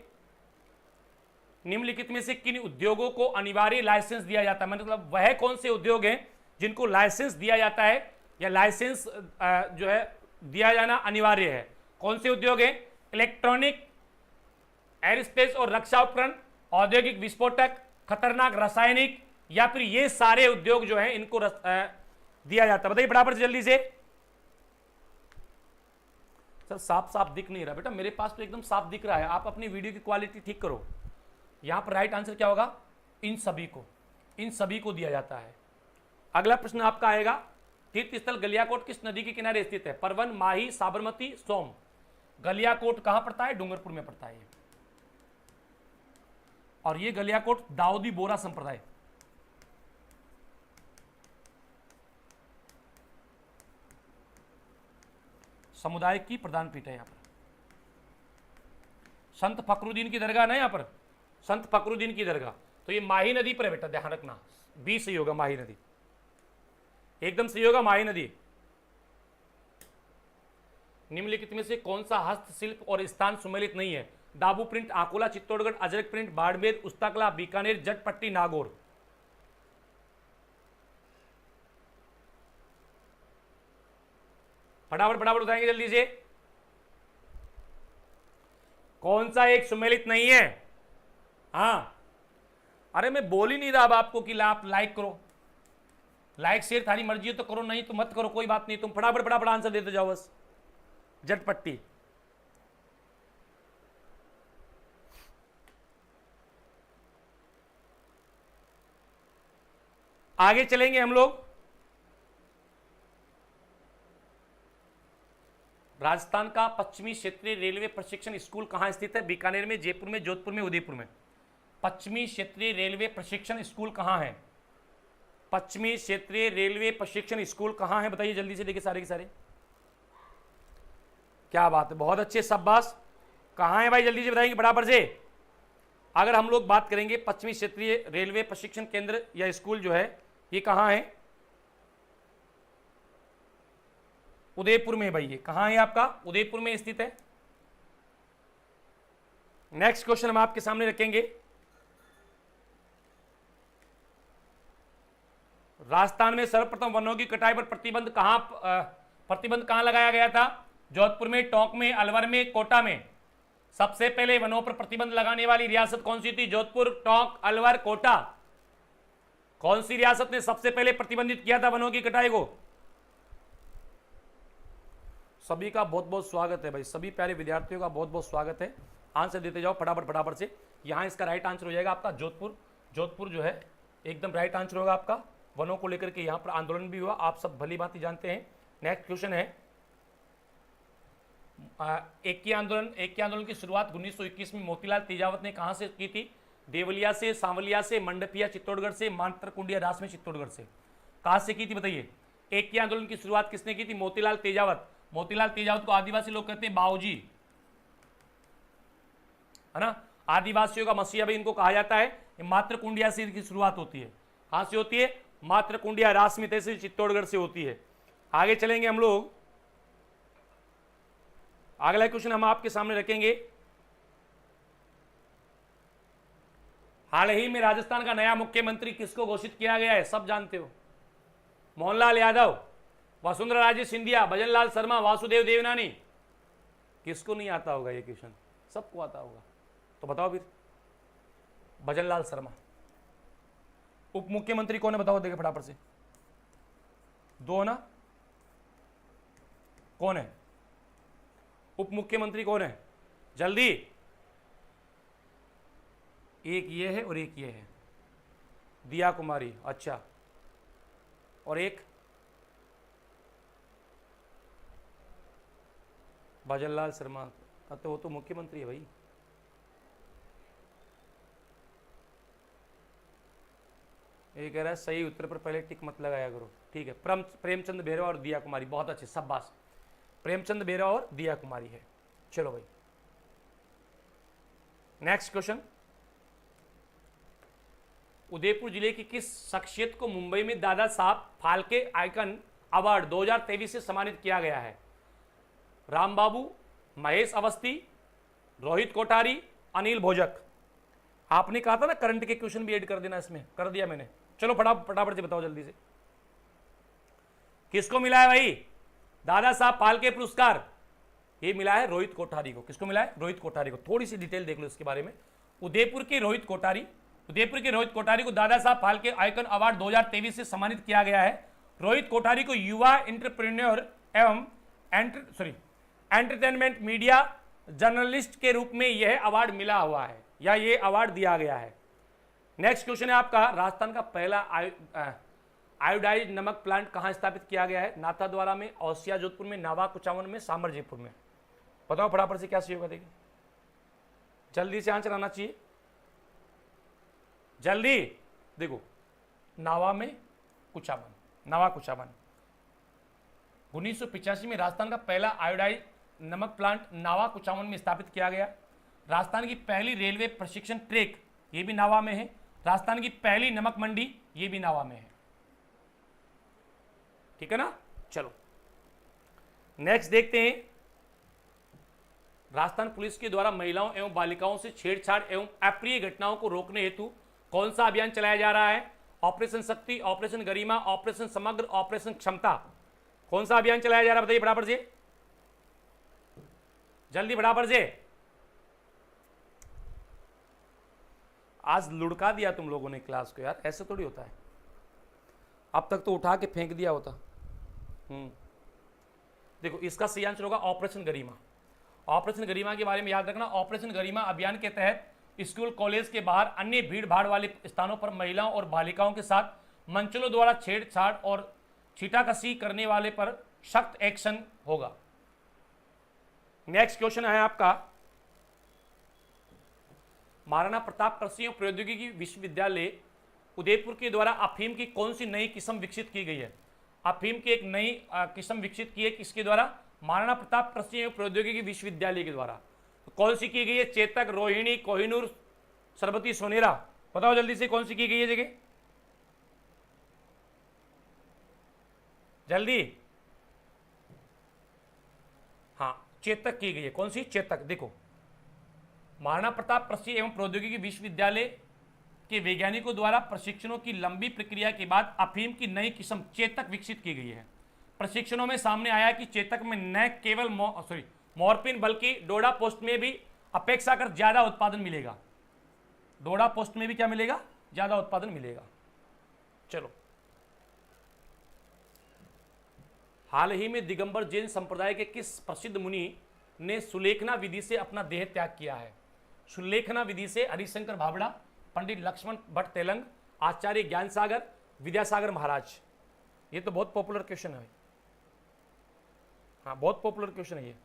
निम्नलिखित में से किन उद्योगों को अनिवार्य लाइसेंस दिया जाता है? मतलब वह कौन से उद्योग हैं जिनको लाइसेंस दिया जाता है या लाइसेंस जो है दिया जाना अनिवार्य है? कौन से उद्योग हैं? इलेक्ट्रॉनिक, एयरस्पेस और रक्षा उपकरण, औद्योगिक विस्फोटक, खतरनाक रासायनिक, या फिर ये सारे उद्योग जो हैं इनको दिया जाता है? बताइए फटाफट से जल्दी से। सर साफ साफ दिख नहीं रहा बेटा, मेरे पास तो एकदम साफ दिख रहा है। आप अपनी वीडियो की क्वालिटी ठीक करो। यहां पर राइट आंसर क्या होगा? इन सभी को दिया जाता है। अगला प्रश्न आपका आएगा, तीर्थ स्थल गलियाकोट किस नदी के किनारे स्थित है? परवन, माही, साबरमती, सोम। गलियाकोट कहां पड़ता है? डूंगरपुर में पड़ता है। और ये गलियाकोट दाऊदी बोरा संप्रदाय, समुदाय की प्रधान पीठ है। यहां पर संत फकरुद्दीन की दरगाह ना, यहां पर संत फकरुद्दीन की दरगाह। तो ये माही नदी पर है बेटा, ध्यान रखना। बी सही होगा, माही नदी एकदम सही होगा, माही नदी। निम्नलिखित में से कौन सा हस्तशिल्प और स्थान सुमेलित नहीं है? दाबू प्रिंट, आकोला, चित्तौड़गढ़, अजरक प्रिंट, बाड़मेर, उस्ताकला, बीकानेर, जटपट्टी, नागौर। फटाफट फटाफट बताएंगे जल्दी से, कौन सा एक सुमेलित नहीं है? हाँ, अरे मैं बोल ही नहीं रहा अब आपको कि आप लाइक करो, लाइक शेयर थारी मर्जी हो तो करो, नहीं तो मत करो, कोई बात नहीं, तुम फटाफट फटाफट आंसर देते जाओ बस। जटपट्टी। आगे चलेंगे हम लोग। राजस्थान का पश्चिमी क्षेत्रीय रेलवे प्रशिक्षण स्कूल कहां स्थित है? बीकानेर में, जयपुर में, जोधपुर में, उदयपुर में। पश्चिमी क्षेत्रीय रेलवे प्रशिक्षण स्कूल कहां है? पश्चिमी क्षेत्रीय रेलवे प्रशिक्षण स्कूल कहां है? बताइए जल्दी से, देखिए सारे के सारे। क्या बात है, बहुत अच्छे, शाबाश। कहां है भाई, जल्दी से बताएंगे बराबर से। अगर हम लोग बात करेंगे पश्चिमी क्षेत्रीय रेलवे प्रशिक्षण केंद्र या स्कूल जो है, ये कहां है? उदयपुर में भाई। ये कहां है आपका? उदयपुर में स्थित है। नेक्स्ट क्वेश्चन हम आपके सामने रखेंगे। राजस्थान में सर्वप्रथम वनों की कटाई पर प्रतिबंध कहां लगाया गया था? जोधपुर में, टोंक में, अलवर में, कोटा में। सबसे पहले वनों पर प्रतिबंध लगाने वाली रियासत कौन सी थी? जोधपुर, टोंक, अलवर, कोटा। कौन सी रियासत ने सबसे पहले प्रतिबंधित किया था वनों की कटाई को? सभी का बहुत बहुत स्वागत है भाई, सभी प्यारे विद्यार्थियों का बहुत बहुत स्वागत है। आंसर देते जाओ फटाफट फटाफट से। यहां इसका राइट आंसर हो जाएगा आपका जोधपुर। जोधपुर जो है एकदम राइट आंसर होगा आपका। वनों को लेकर के यहां पर आंदोलन भी हुआ, आप सब भली भांति जानते हैं। नेक्स्ट क्वेश्चन है, एक की आंदोलन की शुरुआत 1921 में मोतीलाल तेजावत ने कहां से की थी? देवलिया से, सांवलिया से, मंडपिया चित्तौड़गढ़ से, मातरकुंडिया रास में चित्तौड़गढ़ से। कहां से की थी बताइए? एक की आंदोलन की शुरुआत किसने की थी? मोतीलाल तेजावत। मोतीलाल तेजावत को आदिवासी लोग कहते हैं बाऊजी, है ना, आदिवासियों का मसीहा भी इनको कहा जाता है। मातरकुंडिया से इनकी शुरुआत होती है। कहां से होती है? मातरकुंडिया रास में से, चित्तौड़गढ़ से होती है। आगे चलेंगे हम लोग। अगला क्वेश्चन हम आपके सामने रखेंगे। हाल ही में राजस्थान का नया मुख्यमंत्री किसको घोषित किया गया है? सब जानते हो, मोहनलाल यादव, वसुंधरा राजे सिंधिया, भजनलाल शर्मा, वासुदेव देवनानी। किसको नहीं आता होगा ये क्वेश्चन? सबको आता होगा, तो बताओ फिर। भजनलाल शर्मा। उप मुख्यमंत्री कौन है बताओ, देखे फटाफट से। दो ना, कौन है उप मुख्यमंत्री? कौन है जल्दी? एक ये है और एक ये है, दिया कुमारी। अच्छा, और एक भजनलाल शर्मा। तो वो तो मुख्यमंत्री है भाई। ये कह रहा है सही उत्तर पर पहले टिक मत लगाया करो, ठीक है। प्रेमचंद बेहरा और दिया कुमारी, बहुत अच्छे, शाबाश। प्रेमचंद बेहरा और दिया कुमारी है। चलो भाई, नेक्स्ट क्वेश्चन। उदयपुर जिले की किस शख्सियत को मुंबई में दादा साहब फाल्के आइकन अवार्ड 2023 से सम्मानित किया गया है? रामबाबू, महेश अवस्थी, रोहित कोठारी, अनिल भोजक। आपने कहा था ना करंट के क्वेश्चन भी ऐड कर देना, इसमें कर दिया मैंने। चलो फटाफट से बताओ जल्दी से, किसको मिला है भाई दादा साहब फाल्के पुरस्कार? ये मिला है रोहित कोठारी को। किसको मिला है? रोहित कोठारी को। थोड़ी सी डिटेल देख लो इसके बारे में। उदयपुर के रोहित कोठारी को दादा साहब फाल्के आइकन अवार्ड 2023 से सम्मानित किया गया है। रोहित कोठारी को युवा एंटरप्रेन्योर एवं एंटरटेनमेंट मीडिया जर्नलिस्ट के रूप में यह अवार्ड मिला हुआ है, या ये अवार्ड दिया गया है। नेक्स्ट क्वेश्चन है आपका, राजस्थान का पहला आयोडाइज नमक प्लांट कहां स्थापित किया गया है? नाथद्वारा में, औसिया जोधपुर में, नावा कुचावन में, सामर जयपुर में। बताओ फटाफट से क्या सही होगा, देखिए जल्दी से आंसर आना चाहिए, जल्दी देखो। नावा में कुचावन, नावा कुचावन। 1985 में राजस्थान का पहला आयोडाइज नमक प्लांट नावा कुचावन में स्थापित किया गया। राजस्थान की पहली रेलवे प्रशिक्षण ट्रैक, ये भी नावा में है। राजस्थान की पहली नमक मंडी, ये भी नावा में है। ठीक है ना? चलो नेक्स्ट देखते हैं। राजस्थान पुलिस के द्वारा महिलाओं एवं बालिकाओं से छेड़छाड़ एवं अप्रिय घटनाओं को रोकने हेतु कौन सा अभियान चलाया जा रहा है? ऑपरेशन शक्ति, ऑपरेशन गरिमा, ऑपरेशन समग्र, ऑपरेशन क्षमता। कौन सा अभियान चलाया जा रहा है बताइए बराबर से, जल्दी बराबर से। आज लुढ़का दिया तुम लोगों ने क्लास को यार, ऐसे थोड़ी होता है। अब तक तो उठा के फेंक दिया होता। देखो इसका सही आंसर होगा ऑपरेशन गरिमा। ऑपरेशन गरिमा के बारे में याद रखना, ऑपरेशन गरिमा अभियान के तहत स्कूल कॉलेज के बाहर अन्य भीड़ भाड़ वाले स्थानों पर महिलाओं और बालिकाओं के साथ मंचलों द्वारा छेड़छाड़ और छीटाकशी करने वाले पर सख्त एक्शन होगा। नेक्स्ट क्वेश्चन है आपका, महाराणा प्रताप कृषि एवं प्रौद्योगिकी विश्वविद्यालय उदयपुर के द्वारा अफीम की कौन सी नई किस्म विकसित की गई है? अफीम की एक नई किस्म विकसित की है किसके द्वारा? महाराणा प्रताप कृषि एवं प्रौद्योगिकी विश्वविद्यालय के द्वारा। तो कौन सी की गई है? चेतक, रोहिणी, कोहिनूर, सरबती, सोनेरा। बताओ जल्दी से कौन सी की गई है जगह, जल्दी। हाँ चेतक की गई है। कौन सी? चेतक। देखो महाराणा प्रताप कृषि एवं प्रौद्योगिकी विश्वविद्यालय के वैज्ञानिकों द्वारा प्रशिक्षणों की लंबी प्रक्रिया के बाद अफीम की नई किस्म चेतक विकसित की गई है। प्रशिक्षणों में सामने आया कि चेतक में न केवल मॉर्फिन बल्कि डोडा पोस्ट में भी अपेक्षाकृत ज्यादा उत्पादन मिलेगा। डोडा पोस्ट में भी क्या मिलेगा? ज्यादा उत्पादन मिलेगा। चलो, हाल ही में दिगंबर जैन संप्रदाय के किस प्रसिद्ध मुनि ने सुलेखना विधि से अपना देह त्याग किया है? सुलेखना विधि से हरिशंकर भाबड़ा, पंडित लक्ष्मण भट्ट तेलंग, आचार्य ज्ञान सागर, विद्यासागर महाराज। ये तो बहुत पॉपुलर क्वेश्चन है। हाँ बहुत पॉपुलर क्वेश्चन है ये,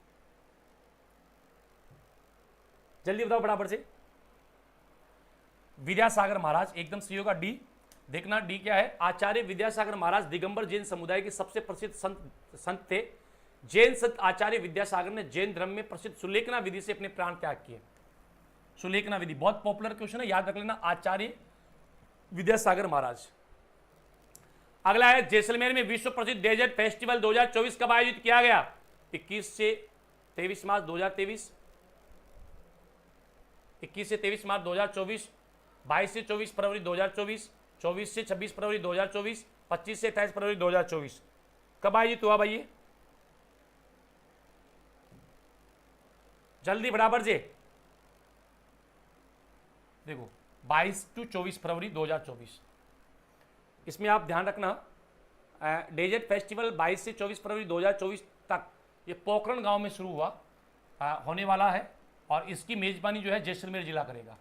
जल्दी बताओ बराबर से। विद्यासागर महाराज एकदम सही होगा, डी। देखना डी क्या है? आचार्य विद्यासागर महाराज दिगंबर जैन समुदाय के सबसे प्रसिद्ध संत थे। जैन संत आचार्य विद्यासागर ने जैन धर्म में प्रसिद्ध सुलेखना विधि से अपने प्राण त्याग किए। सुलेखना विधि बहुत पॉपुलर क्वेश्चन है, याद रख लेना, आचार्य विद्यासागर महाराज। अगला है, जैसलमेर में विश्व प्रसिद्ध डेजर्ट फेस्टिवल 2024 कब आयोजित किया गया? 21 से 23 मार्च 2023, 21 से 23 मार्च 2024, 22 से 24 फरवरी 2024, 24 से 26 फरवरी 2024, 25 से 28 फरवरी 2024। कब आयोजित हुआ भाई? जल्दी बराबर से देखो, 22 टू 24 फरवरी 2024। इसमें आप ध्यान रखना, डेजर्ट फेस्टिवल 22 से 24 फरवरी 2024 तक ये पोखरण गांव में शुरू हुआ होने वाला है और इसकी मेजबानी जो है जैसलमेर जिला करेगा।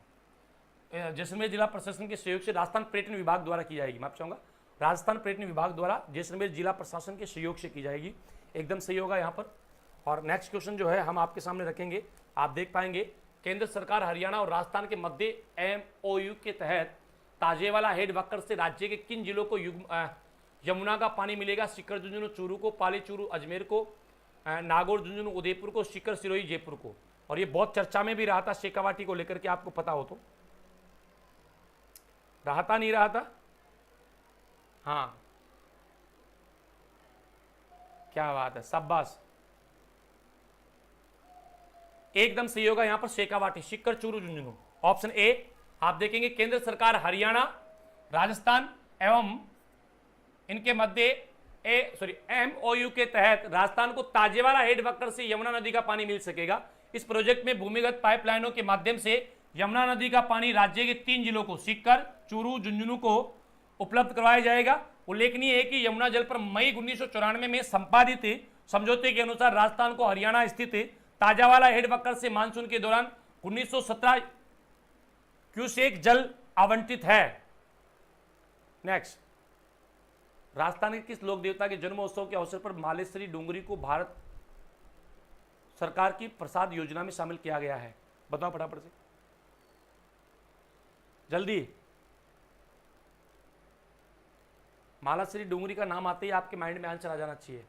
जैसलमेर जिला प्रशासन के सहयोग से राजस्थान पर्यटन विभाग द्वारा की जाएगी। मैं आप चाहूँगा राजस्थान पर्यटन विभाग द्वारा जैसलमेर जिला प्रशासन के सहयोग से की जाएगी। एकदम सही होगा यहाँ पर। और नेक्स्ट क्वेश्चन जो है हम आपके सामने रखेंगे, आप देख पाएंगे, केंद्र सरकार हरियाणा और राजस्थान के मध्य MOU के तहत ताजेवाला हेड वक्कर से राज्य के किन जिलों को यमुना का पानी मिलेगा? सीकर, झुंझुनू, चूरू को, पाली चूरू अजमेर को, नागौर झुंझुनू उदयपुर को, सीकर सिरोही जयपुर को। और ये बहुत चर्चा में भी रहा था शेखावाटी को लेकर के, आपको पता हो तो। रहा था नहीं रहा था? हाँ क्या बात है, शाबाश, एकदम सही होगा यहाँ पर शेखावाटी, सीकर, चूरू, झुंझुनू। ऑप्शन ए आप देखेंगे, केंद्र सरकार हरियाणा, राजस्थान एवं इनके मध्य MOU के तहत राजस्थान को ताजेवाला हेड वक्कर से यमुना नदी का पानी मिल सकेगा। इस प्रोजेक्ट में भूमिगत पाइपलाइनों के माध्यम से यमुना नदी का पानी राज्य के 3 जिलों को सीकर, चूरू, झुंझुनू को उपलब्ध करवाया जाएगा। उल्लेखनीय है कि यमुना जल पर मई 1994 में संपादित समझौते के अनुसार राजस्थान को हरियाणा स्थित ताजावाला हेडवक्कर से मानसून के दौरान 1917 क्यूसेक जल आवंटित है। नेक्स्ट, राजस्थान के किस लोक देवता के जन्मोत्सव के अवसर पर मालेश्वरी डूंगरी को भारत सरकार की प्रसाद योजना में शामिल किया गया है? बताओ फटाफट से जल्दी। मालाश्री डूंगरी का नाम आते ही आपके माइंड में आंसर आ जाना चाहिए।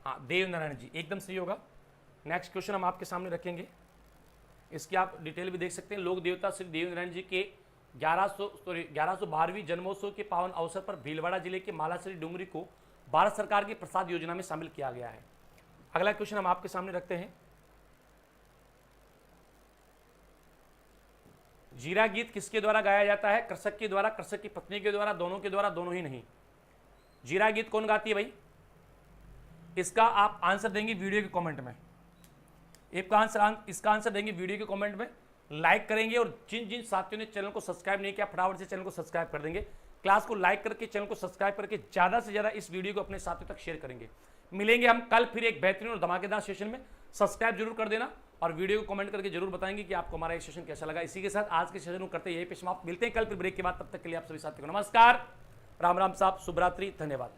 हाँ, देवनारायण जी, एकदम सही होगा। नेक्स्ट क्वेश्चन हम आपके सामने रखेंगे, इसकी आप डिटेल भी देख सकते हैं। लोक देवता श्री देवनारायण जी के 1112वीं जन्मोत्सव के पावन अवसर पर भीलवाड़ा जिले के मालाश्री डूंगरी को भारत सरकार की प्रसाद योजना में शामिल किया गया है। अगला क्वेश्चन हम आपके सामने रखते हैं, जीरा गीत किसके द्वारा गाया जाता है? कृषक के द्वारा, कृषक की पत्नी के द्वारा, दोनों के द्वारा, दोनों ही नहीं। जीरा गीत कौन गाती है भाई? इसका आप आंसर देंगे वीडियो के कमेंट में। इसका आंसर देंगे वीडियो के कमेंट में, लाइक करेंगे, और जिन जिन साथियों ने चैनल को सब्सक्राइब नहीं किया फटाफट से चैनल को सब्सक्राइब कर देंगे। क्लास को लाइक करके, चैनल को सब्सक्राइब करके ज़्यादा से ज़्यादा इस वीडियो को अपने साथियों तक शेयर करेंगे। मिलेंगे हम कल फिर एक बेहतरीन और धमाकेदार सेशन में। सब्सक्राइब जरूर कर देना और वीडियो को कमेंट करके जरूर बताएंगे कि आपको हमारा ये सेशन कैसा लगा। इसी के साथ आज के सेशन को करते यही पे समाप्त। मिलते हैं कल फिर ब्रेक के बाद, तब तक के लिए आप सभी साथियों को नमस्कार, राम राम साहब, शुभ रात्रि, धन्यवाद।